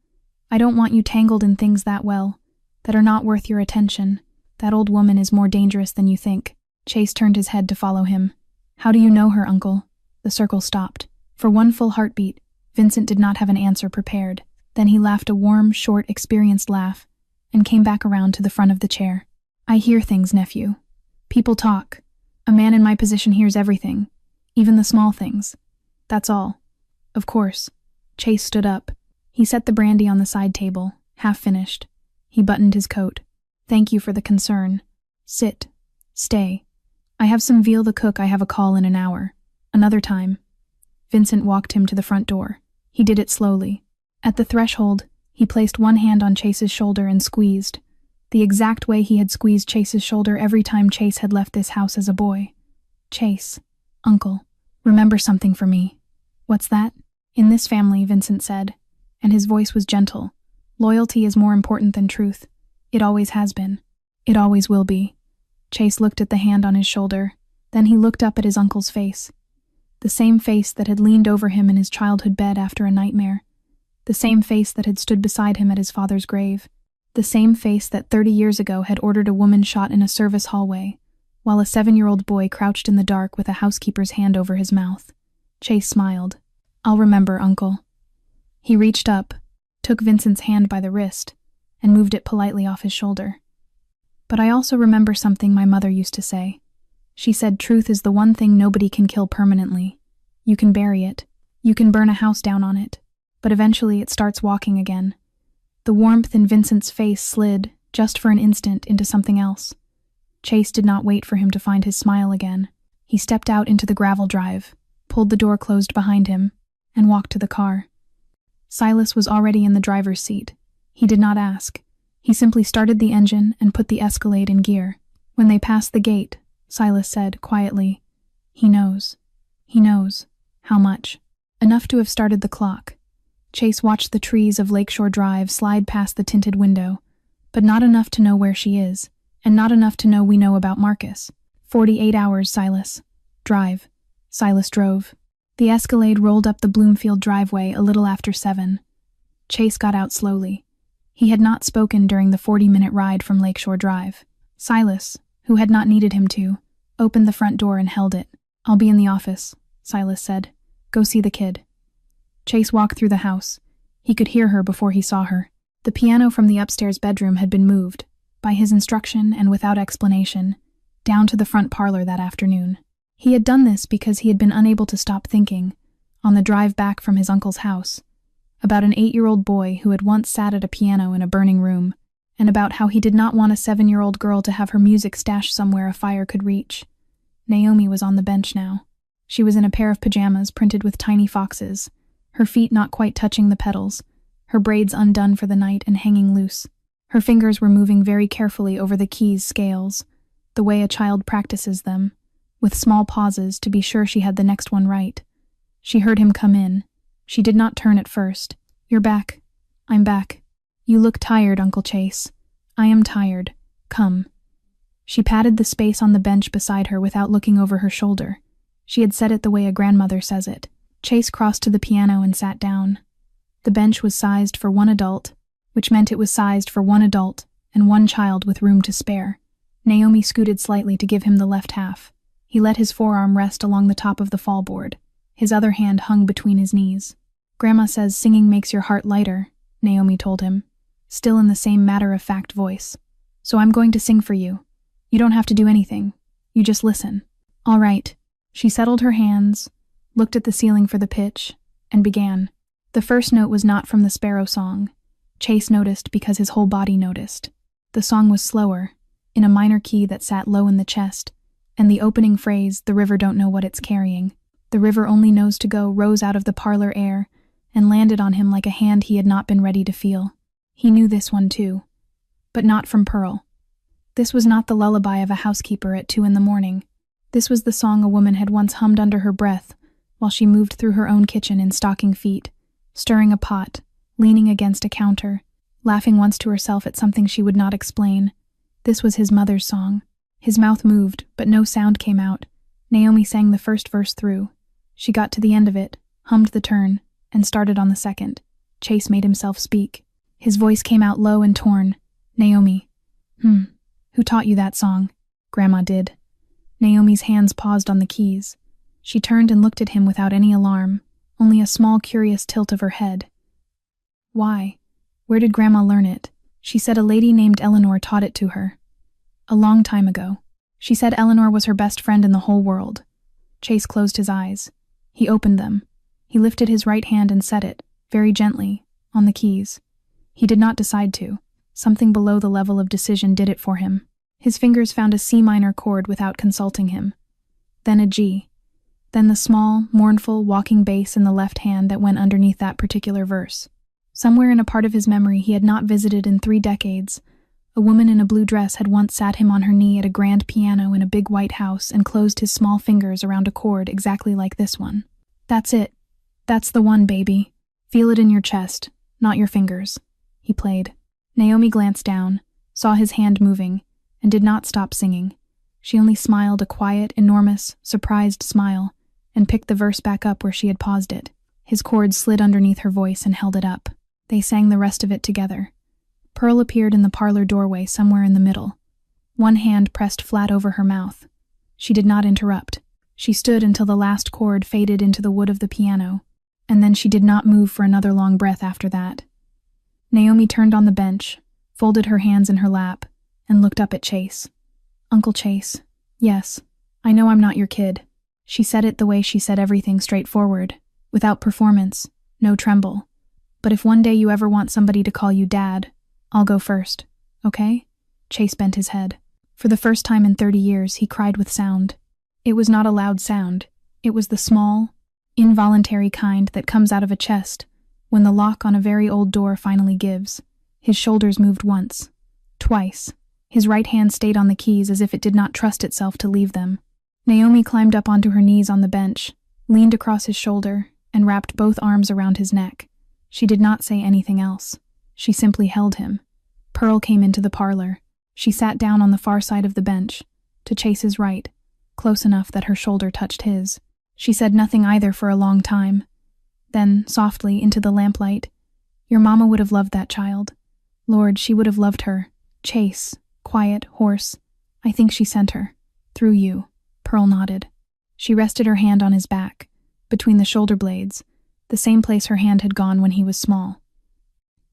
I don't want you tangled in things that are not worth your attention. That old woman is more dangerous than you think. Chase turned his head to follow him. How do you know her, Uncle? The circle stopped. For one full heartbeat, Vincent did not have an answer prepared. Then he laughed a warm, short, experienced laugh, and came back around to the front of the chair. I hear things, nephew. People talk. A man in my position hears everything, even the small things. That's all. Of course. Chase stood up. He set the brandy on the side table, half finished. He buttoned his coat. Thank you for the concern. Sit. Stay. I have some veal to cook. I have a call in an hour. Another time. Vincent walked him to the front door. He did it slowly. At the threshold, he placed one hand on Chase's shoulder and squeezed. the exact way he had squeezed Chase's shoulder every time Chase had left this house as a boy. "Chase, Uncle, remember something for me." "What's that?" "In this family," Vincent said, and his voice was gentle, "loyalty is more important than truth. It always has been. It always will be." Chase looked at the hand on his shoulder, then he looked up at his uncle's face. The same face that had leaned over him in his childhood bed after a nightmare. The same face that had stood beside him at his father's grave. The same face that 30 years ago had ordered a woman shot in a service hallway, while a 7-year-old boy crouched in the dark with a housekeeper's hand over his mouth. Chase smiled. "I'll remember, Uncle." He reached up, took Vincent's hand by the wrist, and moved it politely off his shoulder. "But I also remember something my mother used to say. She said truth is the one thing nobody can kill permanently. You can bury it. You can burn a house down on it. But eventually it starts walking again." The warmth in Vincent's face slid, just for an instant, into something else. Chase did not wait for him to find his smile again. He stepped out into the gravel drive, pulled the door closed behind him, and walked to the car. Silas was already in the driver's seat. He did not ask. He simply started the engine and put the Escalade in gear. When they passed the gate, Silas said quietly, "He knows. He knows. How much?" Enough to have started the clock. Chase watched the trees of Lakeshore Drive slide past the tinted window, but not enough to know where she is, and not enough to know we know about Marcus. 48 hours, Silas. Drive. Silas drove. The Escalade rolled up the Bloomfield driveway a little after 7. Chase got out slowly. He had not spoken during the 40-minute ride from Lakeshore Drive. Silas, who had not needed him to, opened the front door and held it. "I'll be in the office," Silas said. "Go see the kid." Chase walked through the house. He could hear her before he saw her. The piano from the upstairs bedroom had been moved, by his instruction and without explanation, down to the front parlor that afternoon. He had done this because he had been unable to stop thinking, on the drive back from his uncle's house, about an 8-year-old boy who had once sat at a piano in a burning room, and about how he did not want a 7-year-old girl to have her music stashed somewhere a fire could reach. Naomi was on the bench now. She was in a pair of pajamas printed with tiny foxes, her feet not quite touching the pedals, her braids undone for the night and hanging loose. Her fingers were moving very carefully over the keys' scales, the way a child practices them, with small pauses to be sure she had the next one right. She heard him come in. She did not turn at first. "You're back." "I'm back." "You look tired, Uncle Chase." "I am tired. Come." She patted the space on the bench beside her without looking over her shoulder. She had said it the way a grandmother says it. Chase crossed to the piano and sat down. The bench was sized for one adult, which meant it was sized for one adult and one child with room to spare. Naomi scooted slightly to give him the left half. He let his forearm rest along the top of the fallboard. His other hand hung between his knees. "Grandma says singing makes your heart lighter," Naomi told him, still in the same matter-of-fact voice. "So I'm going to sing for you. You don't have to do anything. You just listen." "All right." She settled her hands, looked at the ceiling for the pitch, and began. The first note was not from the Sparrow song. Chase noticed because his whole body noticed. The song was slower, in a minor key that sat low in the chest, and the opening phrase, "The river don't know what it's carrying. The river only knows to go," rose out of the parlor air and landed on him like a hand he had not been ready to feel. He knew this one too, but not from Pearl. This was not the lullaby of a housekeeper at 2 a.m. This was the song a woman had once hummed under her breath while she moved through her own kitchen in stocking feet, stirring a pot, leaning against a counter, laughing once to herself at something she would not explain. This was his mother's song. His mouth moved, but no sound came out. Naomi sang the first verse through. She got to the end of it, hummed the turn, and started on the second. Chase made himself speak. His voice came out low and torn. "Naomi." Who taught you that song?" "Grandma did." Naomi's hands paused on the keys. She turned and looked at him without any alarm, only a small curious tilt of her head. "Why? Where did Grandma learn it?" "She said a lady named Eleanor taught it to her. A long time ago. She said Eleanor was her best friend in the whole world." Chase closed his eyes. He opened them. He lifted his right hand and set it, very gently, on the keys. He did not decide to. Something below the level of decision did it for him. His fingers found a C minor chord without consulting him. Then a G. Then the small, mournful, walking bass in the left hand that went underneath that particular verse. Somewhere in a part of his memory he had not visited in 3 decades, A woman in a blue dress had once sat him on her knee at a grand piano in a big white house and closed his small fingers around a chord exactly like this one. "That's it. That's the one, baby. Feel it in your chest, not your fingers." He played. Naomi glanced down, saw his hand moving, and did not stop singing. She only smiled a quiet, enormous, surprised smile, and picked the verse back up where she had paused it. His chord slid underneath her voice and held it up. They sang the rest of it together. Pearl appeared in the parlor doorway somewhere in the middle. One hand pressed flat over her mouth. She did not interrupt. She stood until the last chord faded into the wood of the piano, and then she did not move for another long breath after that. Naomi turned on the bench, folded her hands in her lap, and looked up at Chase. "Uncle Chase, yes, I know I'm not your kid." She said it the way she said everything straightforward, without performance, no tremble. "But if one day you ever want somebody to call you Dad, I'll go first, okay?" Chase bent his head. For the first time in 30 years, he cried with sound. It was not a loud sound. It was the small, involuntary kind that comes out of a chest when the lock on a very old door finally gives. His shoulders moved once, twice. His right hand stayed on the keys as if it did not trust itself to leave them. Naomi climbed up onto her knees on the bench, leaned across his shoulder, and wrapped both arms around his neck. She did not say anything else. She simply held him. Pearl came into the parlor. She sat down on the far side of the bench, to Chase's right, close enough that her shoulder touched his. She said nothing either for a long time. Then, softly, into the lamplight, "Your mama would have loved that child. Lord, she would have loved her. Chase, quiet, hoarse. I think she sent her. Through you." Pearl nodded. She rested her hand on his back, between the shoulder blades, the same place her hand had gone when he was small.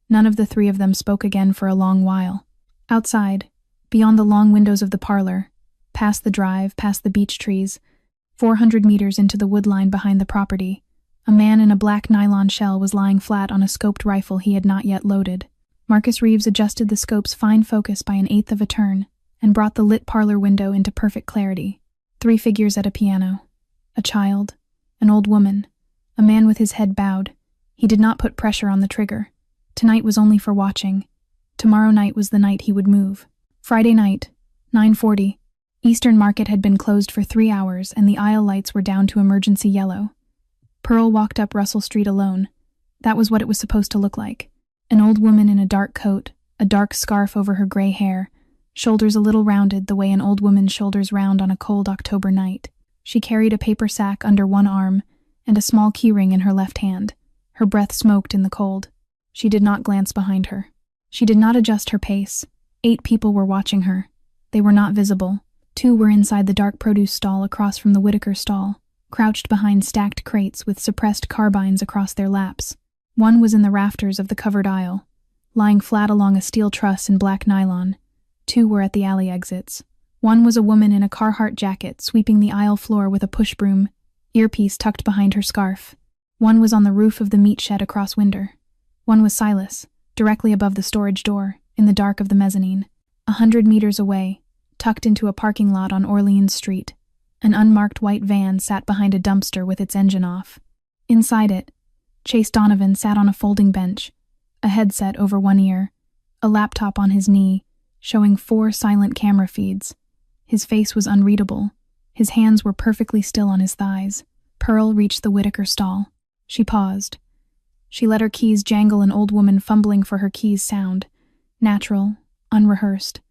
None of the three of them spoke again for a long while. Outside, beyond the long windows of the parlor, past the drive, past the beech trees, 400 meters into the wood line behind the property, a man in a black nylon shell was lying flat on a scoped rifle he had not yet loaded. Marcus Reeves adjusted the scope's fine focus by an eighth of a turn and brought the lit parlor window into perfect clarity. 3 figures at a piano. A child, an old woman, a man with his head bowed. He did not put pressure on the trigger. Tonight was only for watching. Tomorrow night was the night he would move. Friday night, 9:40. Eastern Market had been closed for 3 hours and the aisle lights were down to emergency yellow. Pearl walked up Russell Street alone. That was what it was supposed to look like. An old woman in a dark coat, a dark scarf over her gray hair, shoulders a little rounded the way an old woman's shoulders round on a cold October night. She carried a paper sack under one arm and a small keyring in her left hand. Her breath smoked in the cold. She did not glance behind her. She did not adjust her pace. 8 people were watching her. They were not visible. 2 were inside the dark produce stall across from the Whitaker stall, crouched behind stacked crates with suppressed carbines across their laps. 1 was in the rafters of the covered aisle, lying flat along a steel truss in black nylon. 2 were at the alley exits. 1 was a woman in a Carhartt jacket sweeping the aisle floor with a push broom, earpiece tucked behind her scarf. 1 was on the roof of the meat shed across Winder. 1 was Silas, directly above the storage door, in the dark of the mezzanine. 100 meters away, tucked into a parking lot on Orleans Street, an unmarked white van sat behind a dumpster with its engine off. Inside it, Chase Donovan sat on a folding bench, a headset over one ear, a laptop on his knee, showing 4 silent camera feeds. His face was unreadable. His hands were perfectly still on his thighs. Pearl reached the Whitaker stall. She paused. She let her keys jangle, an old woman fumbling for her keys sound, natural, unrehearsed,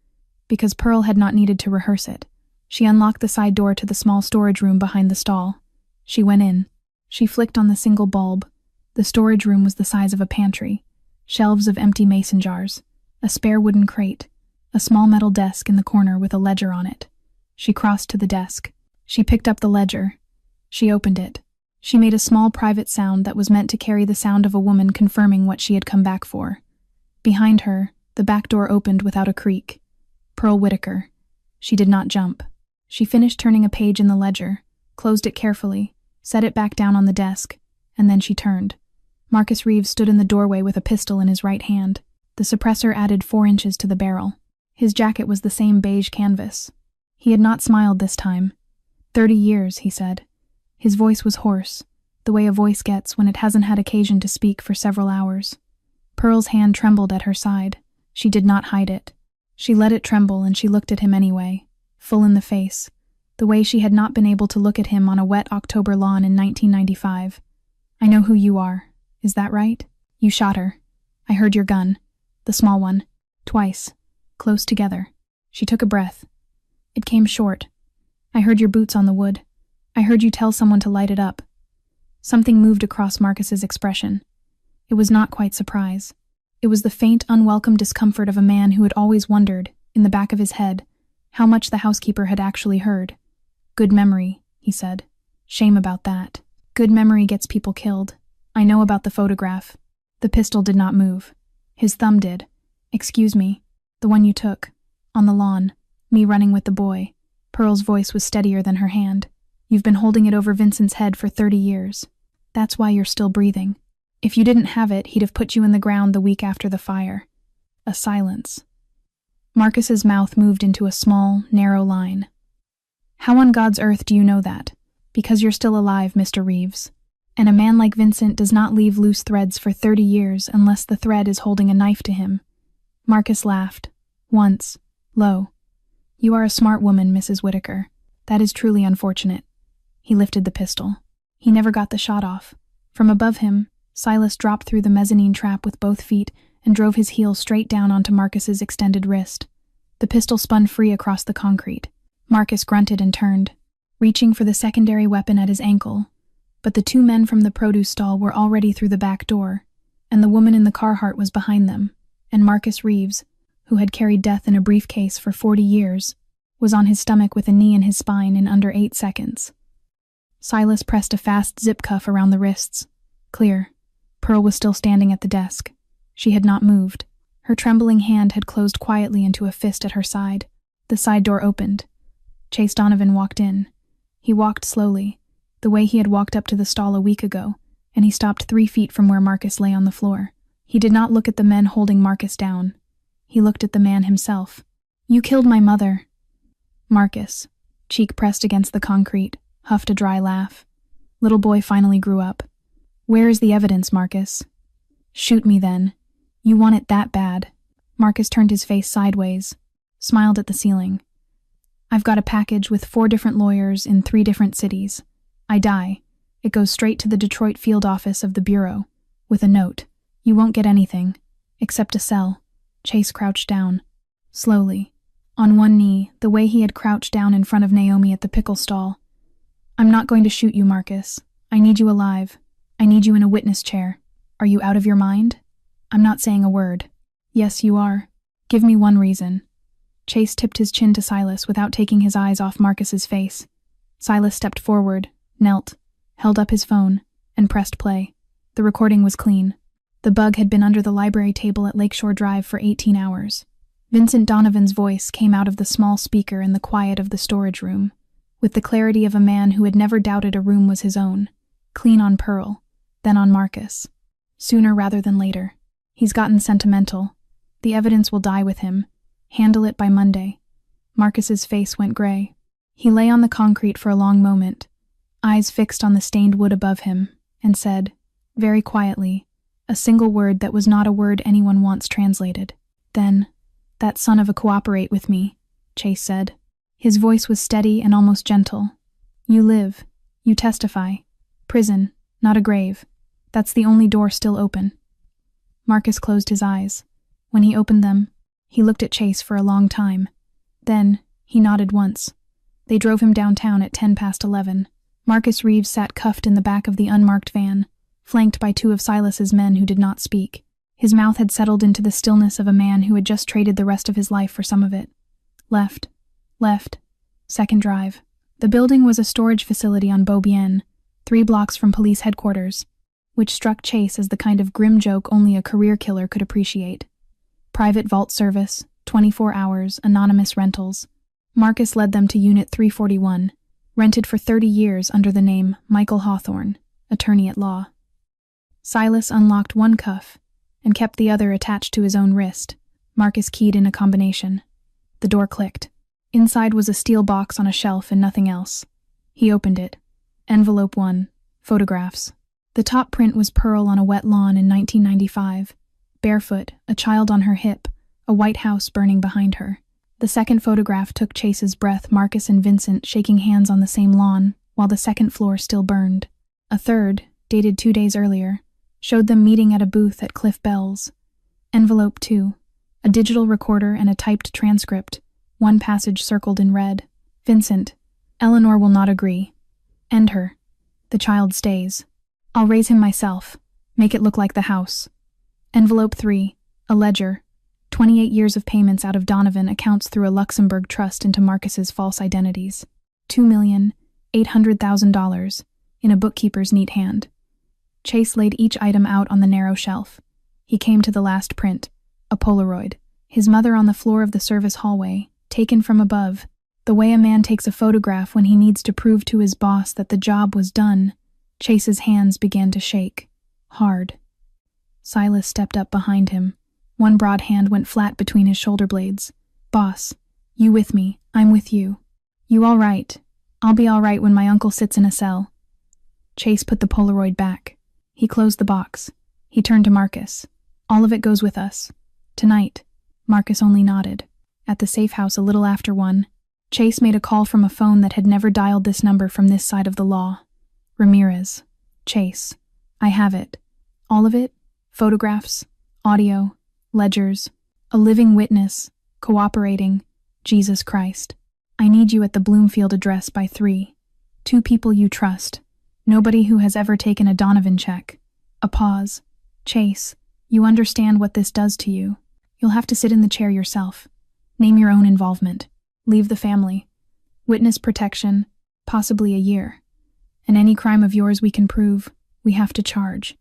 because Pearl had not needed to rehearse it. She unlocked the side door to the small storage room behind the stall. She went in. She flicked on the single bulb. The storage room was the size of a pantry. Shelves of empty mason jars, a spare wooden crate, a small metal desk in the corner with a ledger on it. She crossed to the desk. She picked up the ledger. She opened it. She made a small private sound that was meant to carry the sound of a woman confirming what she had come back for. Behind her, the back door opened without a creak. Pearl Whitaker. She did not jump. She finished turning a page in the ledger, closed it carefully, set it back down on the desk, and then she turned. Marcus Reeves stood in the doorway with a pistol in his right hand. The suppressor added 4 inches to the barrel. His jacket was the same beige canvas. He had not smiled this time. 30 years, he said. His voice was hoarse, the way a voice gets when it hasn't had occasion to speak for several hours. Pearl's hand trembled at her side. She did not hide it. She let it tremble and she looked at him anyway, full in the face, the way she had not been able to look at him on a wet October lawn in 1995. I know who you are. Is that right? You shot her. I heard your gun. The small one. Twice. Close together. She took a breath. It came short. I heard your boots on the wood. I heard you tell someone to light it up. Something moved across Marcus's expression. It was not quite surprise. It was the faint, unwelcome discomfort of a man who had always wondered, in the back of his head, how much the housekeeper had actually heard. Good memory, he said. Shame about that. Good memory gets people killed. I know about the photograph. The pistol did not move. His thumb did. Excuse me. The one you took. On the lawn. Me running with the boy. Pearl's voice was steadier than her hand. You've been holding it over Vincent's head for 30 years. That's why you're still breathing. If you didn't have it, he'd have put you in the ground the week after the fire. A silence. Marcus's mouth moved into a small, narrow line. How on God's earth do you know that? Because you're still alive, Mr. Reeves. And a man like Vincent does not leave loose threads for 30 years unless the thread is holding a knife to him. Marcus laughed. Once. Low. You are a smart woman, Mrs. Whitaker. That is truly unfortunate. He lifted the pistol. He never got the shot off. From above him, Silas dropped through the mezzanine trap with both feet and drove his heel straight down onto Marcus's extended wrist. The pistol spun free across the concrete. Marcus grunted and turned, reaching for the secondary weapon at his ankle. But the two men from the produce stall were already through the back door, and the woman in the Carhart was behind them, and Marcus Reeves, who had carried death in a briefcase for 40 years, was on his stomach with a knee in his spine in under 8 seconds. Silas pressed a fast zip cuff around the wrists. Clear. Pearl was still standing at the desk. She had not moved. Her trembling hand had closed quietly into a fist at her side. The side door opened. Chase Donovan walked in. He walked slowly, the way he had walked up to the stall a week ago, and he stopped 3 feet from where Marcus lay on the floor. He did not look at the men holding Marcus down. He looked at the man himself. You killed my mother. Marcus, cheek pressed against the concrete, huffed a dry laugh. Little boy finally grew up. Where is the evidence, Marcus? Shoot me then. You want it that bad. Marcus turned his face sideways, smiled at the ceiling. I've got a package with 4 different lawyers in 3 different cities. I die. It goes straight to the Detroit field office of the Bureau, with a note. You won't get anything, except a cell. Chase crouched down. Slowly. On one knee, the way he had crouched down in front of Naomi at the pickle stall. I'm not going to shoot you, Marcus. I need you alive. I need you in a witness chair. Are you out of your mind? I'm not saying a word. Yes, you are. Give me one reason. Chase tipped his chin to Silas without taking his eyes off Marcus's face. Silas stepped forward, knelt, held up his phone, and pressed play. The recording was clean. The bug had been under the library table at Lakeshore Drive for 18 hours. Vincent Donovan's voice came out of the small speaker in the quiet of the storage room, with the clarity of a man who had never doubted a room was his own. Clean on Pearl, then on Marcus. Sooner rather than later. He's gotten sentimental. The evidence will die with him. Handle it by Monday. Marcus's face went gray. He lay on the concrete for a long moment, eyes fixed on the stained wood above him, and said, very quietly, a single word that was not a word anyone once translated. Then, that son of a cooperate with me, Chase said. His voice was steady and almost gentle. You live. You testify. Prison, not a grave. That's the only door still open. Marcus closed his eyes. When he opened them, he looked at Chase for a long time. Then, he nodded once. They drove him downtown at 11:10. Marcus Reeves sat cuffed in the back of the unmarked van, flanked by 2 of Silas's men who did not speak. His mouth had settled into the stillness of a man who had just traded the rest of his life for some of it. Left. Left. Second drive. The building was a storage facility on Beaubien, 3 blocks from police headquarters, which struck Chase as the kind of grim joke only a career killer could appreciate. Private vault service, 24 hours, anonymous rentals. Marcus led them to Unit 341, rented for 30 years under the name Michael Hawthorne, attorney at law. Silas unlocked one cuff and kept the other attached to his own wrist. Marcus keyed in a combination. The door clicked. Inside was a steel box on a shelf and nothing else. He opened it. Envelope 1. Photographs. The top print was Pearl on a wet lawn in 1995. Barefoot, a child on her hip, a white house burning behind her. The second photograph took Chase's breath, Marcus and Vincent shaking hands on the same lawn, while the second floor still burned. A third, dated 2 days earlier, showed them meeting at a booth at Cliff Bell's. Envelope 2, a digital recorder and a typed transcript, one passage circled in red. Vincent, Eleanor will not agree. End her. The child stays. I'll raise him myself. Make it look like the house. Envelope 3, a ledger. 28 years of payments out of Donovan accounts through a Luxembourg trust into Marcus's false identities. $2,800,000 in a bookkeeper's neat hand. Chase laid each item out on the narrow shelf. He came to the last print, a Polaroid. His mother on the floor of the service hallway, taken from above, the way a man takes a photograph when he needs to prove to his boss that the job was done. Chase's hands began to shake. Hard. Silas stepped up behind him. One broad hand went flat between his shoulder blades. Boss, you with me, I'm with you. You all right? I'll be all right when my uncle sits in a cell. Chase put the Polaroid back. He closed the box. He turned to Marcus. All of it goes with us. Tonight. Marcus only nodded. At the safe house a little after 1, Chase made a call from a phone that had never dialed this number from this side of the law. Ramirez. Chase. I have it. All of it? Photographs, audio, ledgers, a living witness, cooperating, Jesus Christ. I need you at the Bloomfield address by 3. 2 people you trust. Nobody who has ever taken a Donovan check. A pause. Chase, you understand what this does to you. You'll have to sit in the chair yourself. Name your own involvement. Leave the family. Witness protection, possibly a year. And any crime of yours we can prove, we have to charge.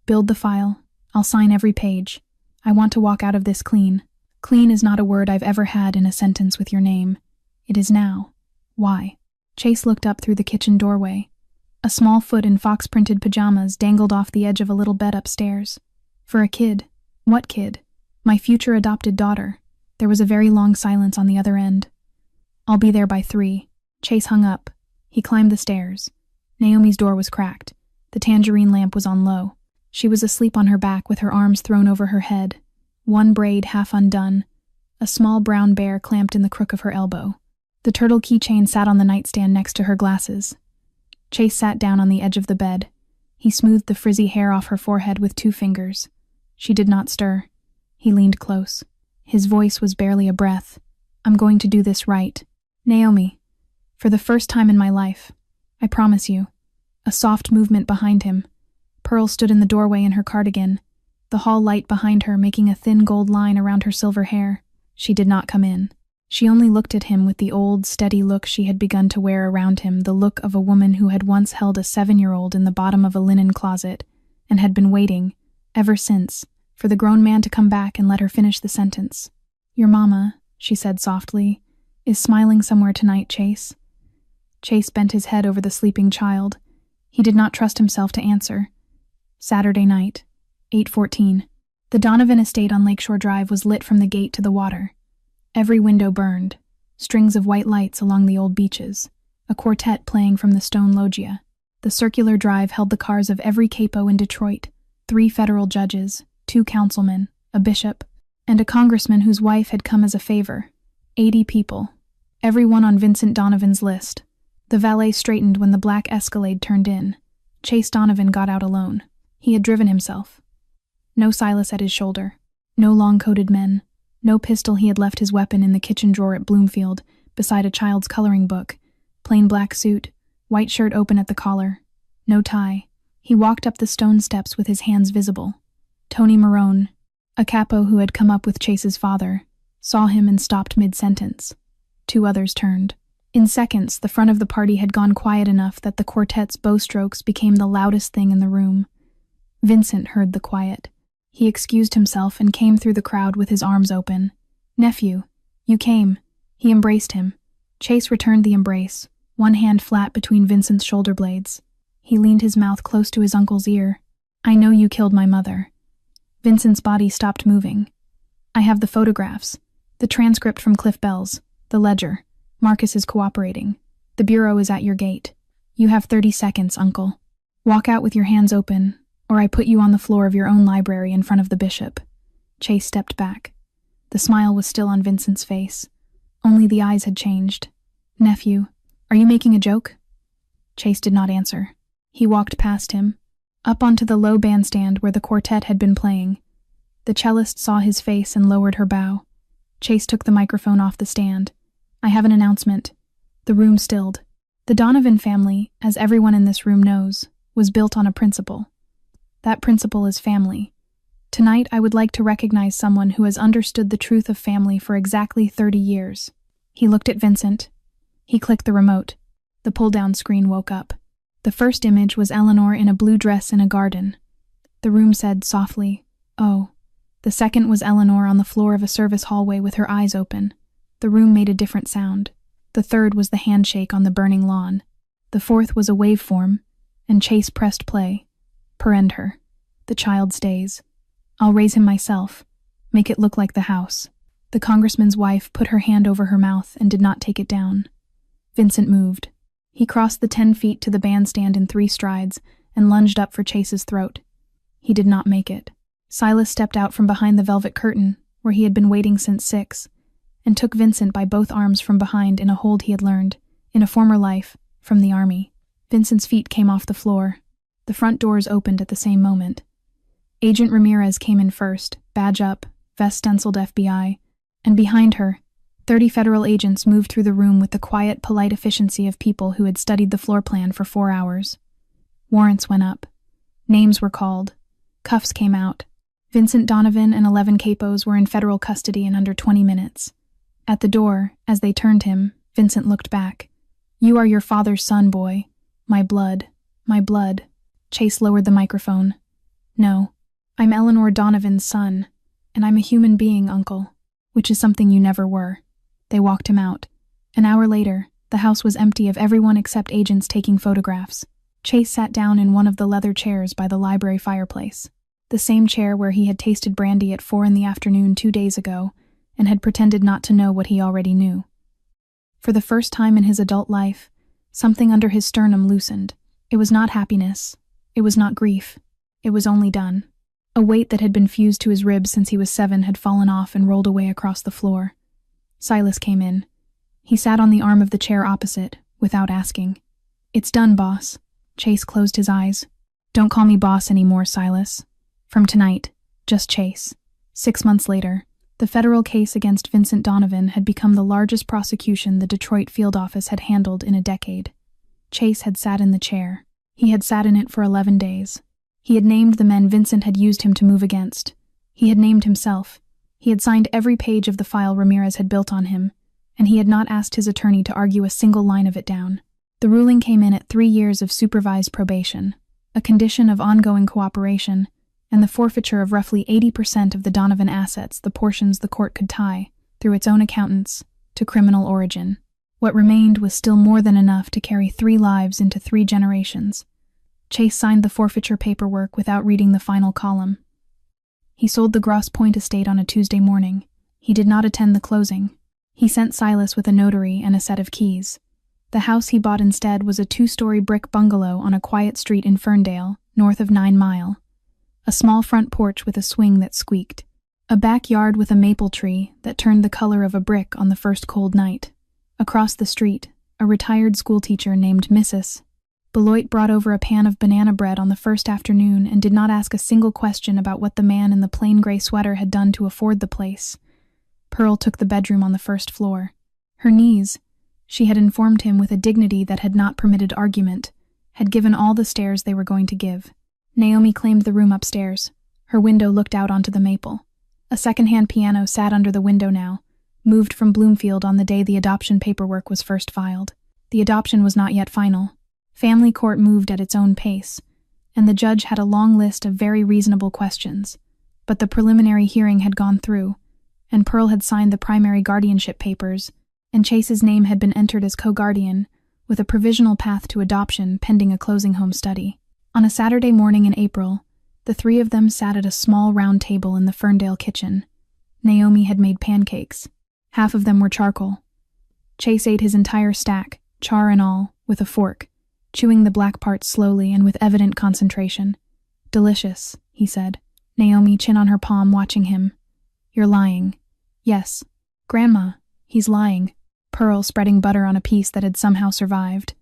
Build the file. I'll sign every page. I want to walk out of this clean. Clean is not a word I've ever had in a sentence with your name. It is now. Why? Chase looked up through the kitchen doorway. A small foot in fox-printed pajamas dangled off the edge of a little bed upstairs. For a kid. What kid? My future adopted daughter. There was a very long silence on the other end. I'll be there by 3. Chase hung up. He climbed the stairs. Naomi's door was cracked. The tangerine lamp was on low. She was asleep on her back with her arms thrown over her head, one braid half undone, a small brown bear clamped in the crook of her elbow. The turtle keychain sat on the nightstand next to her glasses. Chase sat down on the edge of the bed. He smoothed the frizzy hair off her forehead with 2 fingers. She did not stir. He leaned close. His voice was barely a breath. I'm going to do this right. Naomi. For the first time in my life. I promise you. A soft movement behind him. Pearl stood in the doorway in her cardigan, the hall light behind her making a thin gold line around her silver hair. She did not come in. She only looked at him with the old, steady look she had begun to wear around him, the look of a woman who had once held a 7-year-old in the bottom of a linen closet, and had been waiting, ever since, for the grown man to come back and let her finish the sentence. Your mama, she said softly, is smiling somewhere tonight, Chase. Chase bent his head over the sleeping child. He did not trust himself to answer. Saturday night, 8:14. The Donovan estate on Lakeshore Drive was lit from the gate to the water. Every window burned, strings of white lights along the old beaches, a quartet playing from the stone loggia. The circular drive held the cars of every capo in Detroit, 3 federal judges, 2 councilmen, a bishop, and a congressman whose wife had come as a favor. 80 people, everyone on Vincent Donovan's list. The valet straightened when the black Escalade turned in. Chase Donovan got out alone. He had driven himself. No Silas at his shoulder. No long-coated men. No pistol. He had left his weapon in the kitchen drawer at Bloomfield, beside a child's coloring book. Plain black suit, white shirt open at the collar. No tie. He walked up the stone steps with his hands visible. Tony Marone, a capo who had come up with Chase's father, saw him and stopped mid-sentence. 2 others turned. In seconds, the front of the party had gone quiet enough that the quartet's bowstrokes became the loudest thing in the room. Vincent heard the quiet. He excused himself and came through the crowd with his arms open. Nephew, you came. He embraced him. Chase returned the embrace, one hand flat between Vincent's shoulder blades. He leaned his mouth close to his uncle's ear. I know you killed my mother. Vincent's body stopped moving. I have the photographs, the transcript from Cliff Bell's, the ledger. Marcus is cooperating. The bureau is at your gate. You have 30 seconds, uncle. Walk out with your hands open, or I put you on the floor of your own library in front of the bishop. Chase stepped back. The smile was still on Vincent's face. Only the eyes had changed. "Nephew, are you making a joke?" Chase did not answer. He walked past him, up onto the low bandstand where the quartet had been playing. The cellist saw his face and lowered her bow. Chase took the microphone off the stand. "I have an announcement." The room stilled. The Donovan family, as everyone in this room knows, was built on a principle. That principle is family. Tonight, I would like to recognize someone who has understood the truth of family for exactly 30 years. He looked at Vincent. He clicked the remote. The pull-down screen woke up. The first image was Eleanor in a blue dress in a garden. The room said softly, "Oh." The second was Eleanor on the floor of a service hallway with her eyes open. The room made a different sound. The third was the handshake on the burning lawn. The fourth was a waveform, and Chase pressed play. "Parend her. The child stays. I'll raise him myself. Make it look like the house." The congressman's wife put her hand over her mouth and did not take it down. Vincent moved. He crossed the 10 feet to the bandstand in 3 strides and lunged up for Chase's throat. He did not make it. Silas stepped out from behind the velvet curtain, where he had been waiting since 6, and took Vincent by both arms from behind in a hold he had learned, in a former life, from the army. Vincent's feet came off the floor. The front doors opened at the same moment. Agent Ramirez came in first, badge up, vest stenciled FBI, and behind her, 30 federal agents moved through the room with the quiet, polite efficiency of people who had studied the floor plan for 4 hours. Warrants went up. Names were called. Cuffs came out. Vincent Donovan and 11 capos were in federal custody in under 20 minutes. At the door, as they turned him, Vincent looked back. "You are your father's son, boy. My blood. My blood." Chase lowered the microphone. "No, I'm Eleanor Donovan's son, and I'm a human being, Uncle, which is something you never were." They walked him out. An hour later, the house was empty of everyone except agents taking photographs. Chase sat down in one of the leather chairs by the library fireplace, the same chair where he had tasted brandy at 4 in the afternoon 2 days ago and had pretended not to know what he already knew. For the first time in his adult life, something under his sternum loosened. It was not happiness. It was not grief. It was only done. A weight that had been fused to his ribs since he was 7 had fallen off and rolled away across the floor. Silas came in. He sat on the arm of the chair opposite, without asking. "It's done, boss." Chase closed his eyes. "Don't call me boss anymore, Silas. From tonight, just Chase." 6 months later, the federal case against Vincent Donovan had become the largest prosecution the Detroit field office had handled in a decade. Chase had sat in the chair. He had sat in it for 11 days. He had named the men Vincent had used him to move against. He had named himself. He had signed every page of the file Ramirez had built on him, and he had not asked his attorney to argue a single line of it down. The ruling came in at 3 years of supervised probation, a condition of ongoing cooperation, and the forfeiture of roughly 80% of the Donovan assets, the portions the court could tie, through its own accountants, to criminal origin. What remained was still more than enough to carry 3 lives into 3 generations. Chase signed the forfeiture paperwork without reading the final column. He sold the Grosse Pointe estate on a Tuesday morning. He did not attend the closing. He sent Silas with a notary and a set of keys. The house he bought instead was a 2-story brick bungalow on a quiet street in Ferndale, north of 9 Mile. A small front porch with a swing that squeaked. A backyard with a maple tree that turned the color of a brick on the first cold night. Across the street, a retired schoolteacher named Mrs. Beloit brought over a pan of banana bread on the first afternoon and did not ask a single question about what the man in the plain gray sweater had done to afford the place. Pearl took the bedroom on the first floor. Her knees, she had informed him with a dignity that had not permitted argument, had given all the stares they were going to give. Naomi claimed the room upstairs. Her window looked out onto the maple. A second-hand piano sat under the window now, moved from Bloomfield on the day the adoption paperwork was first filed. The adoption was not yet final. Family court moved at its own pace, and the judge had a long list of very reasonable questions. But the preliminary hearing had gone through, and Pearl had signed the primary guardianship papers, and Chase's name had been entered as co-guardian, with a provisional path to adoption pending a closing home study. On a Saturday morning in April, the 3 of them sat at a small round table in the Ferndale kitchen. Naomi had made pancakes. Half of them were charcoal. Chase ate his entire stack, char and all, with a fork, chewing the black parts slowly and with evident concentration. "Delicious," he said. Naomi, chin on her palm, watching him. "You're lying. Yes. Grandma, he's lying. Pearl spreading butter on a piece that had somehow survived.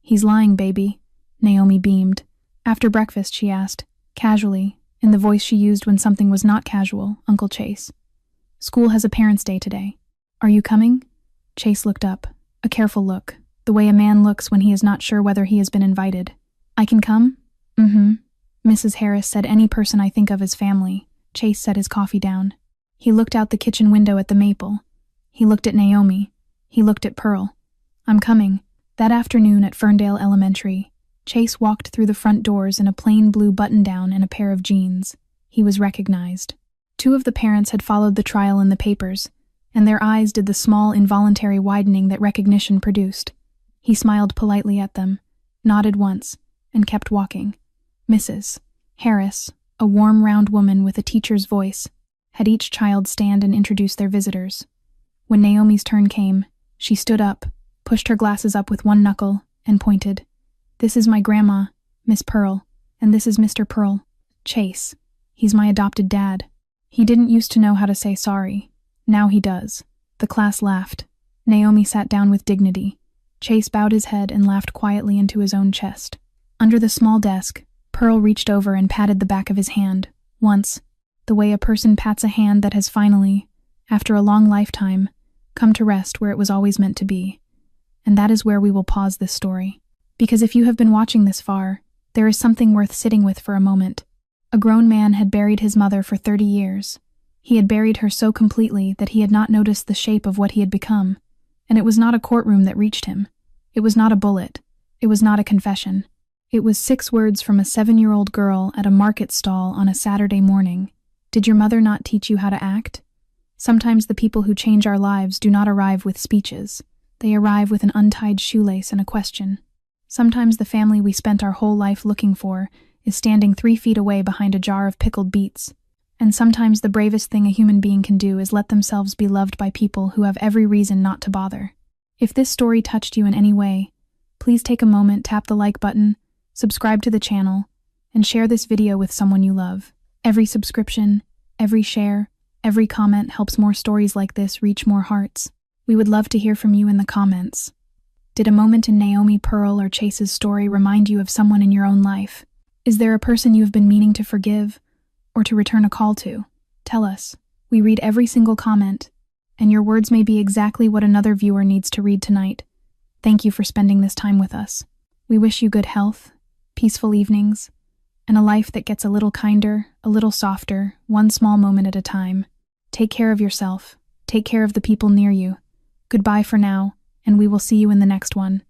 He's lying, baby. Naomi beamed. After breakfast, she asked, casually, in the voice she used when something was not casual, Uncle Chase. School has a parents' day today. Are you coming? Chase looked up, a careful look, the way a man looks when he is not sure whether he has been invited. I can come? Mrs. Harris said any person I think of as family. Chase set his coffee down. He looked out the kitchen window at the maple. He looked at Naomi. He looked at Pearl. I'm coming. That afternoon at Ferndale Elementary, Chase walked through the front doors in a plain blue button-down and a pair of jeans. He was recognized. 2 of the parents had followed the trial in the papers, and their eyes did the small, involuntary widening that recognition produced. He smiled politely at them, nodded once, and kept walking. Mrs. Harris, a warm, round woman with a teacher's voice, had each child stand and introduce their visitors. When Naomi's turn came, she stood up, pushed her glasses up with one knuckle, and pointed. This is my grandma, Miss Pearl, and this is Mr. Pearl. Chase. He's my adopted dad. He didn't used to know how to say sorry. Now he does. The class laughed. Naomi sat down with dignity. Chase bowed his head and laughed quietly into his own chest. Under the small desk, Pearl reached over and patted the back of his hand, once, the way a person pats a hand that has finally, after a long lifetime, come to rest where it was always meant to be. And that is where we will pause this story. Because if you have been watching this far, there is something worth sitting with for a moment. A grown man had buried his mother for 30 years. He had buried her so completely that he had not noticed the shape of what he had become. And it was not a courtroom that reached him. It was not a bullet. It was not a confession. It was 6 words from a 7-year-old girl at a market stall on a Saturday morning. Did your mother not teach you how to act? Sometimes the people who change our lives do not arrive with speeches. They arrive with an untied shoelace and a question. Sometimes the family we spent our whole life looking for is standing 3 feet away behind a jar of pickled beets. And sometimes the bravest thing a human being can do is let themselves be loved by people who have every reason not to bother. If this story touched you in any way, please take a moment, tap the like button, subscribe to the channel, and share this video with someone you love. Every subscription, every share, every comment helps more stories like this reach more hearts. We would love to hear from you in the comments. Did a moment in Naomi, Pearl, or Chase's story remind you of someone in your own life? Is there a person you have been meaning to forgive or to return a call to? Tell us. We read every single comment, and your words may be exactly what another viewer needs to read tonight. Thank you for spending this time with us. We wish you good health, peaceful evenings, and a life that gets a little kinder, a little softer, one small moment at a time. Take care of yourself. Take care of the people near you. Goodbye for now, and we will see you in the next one.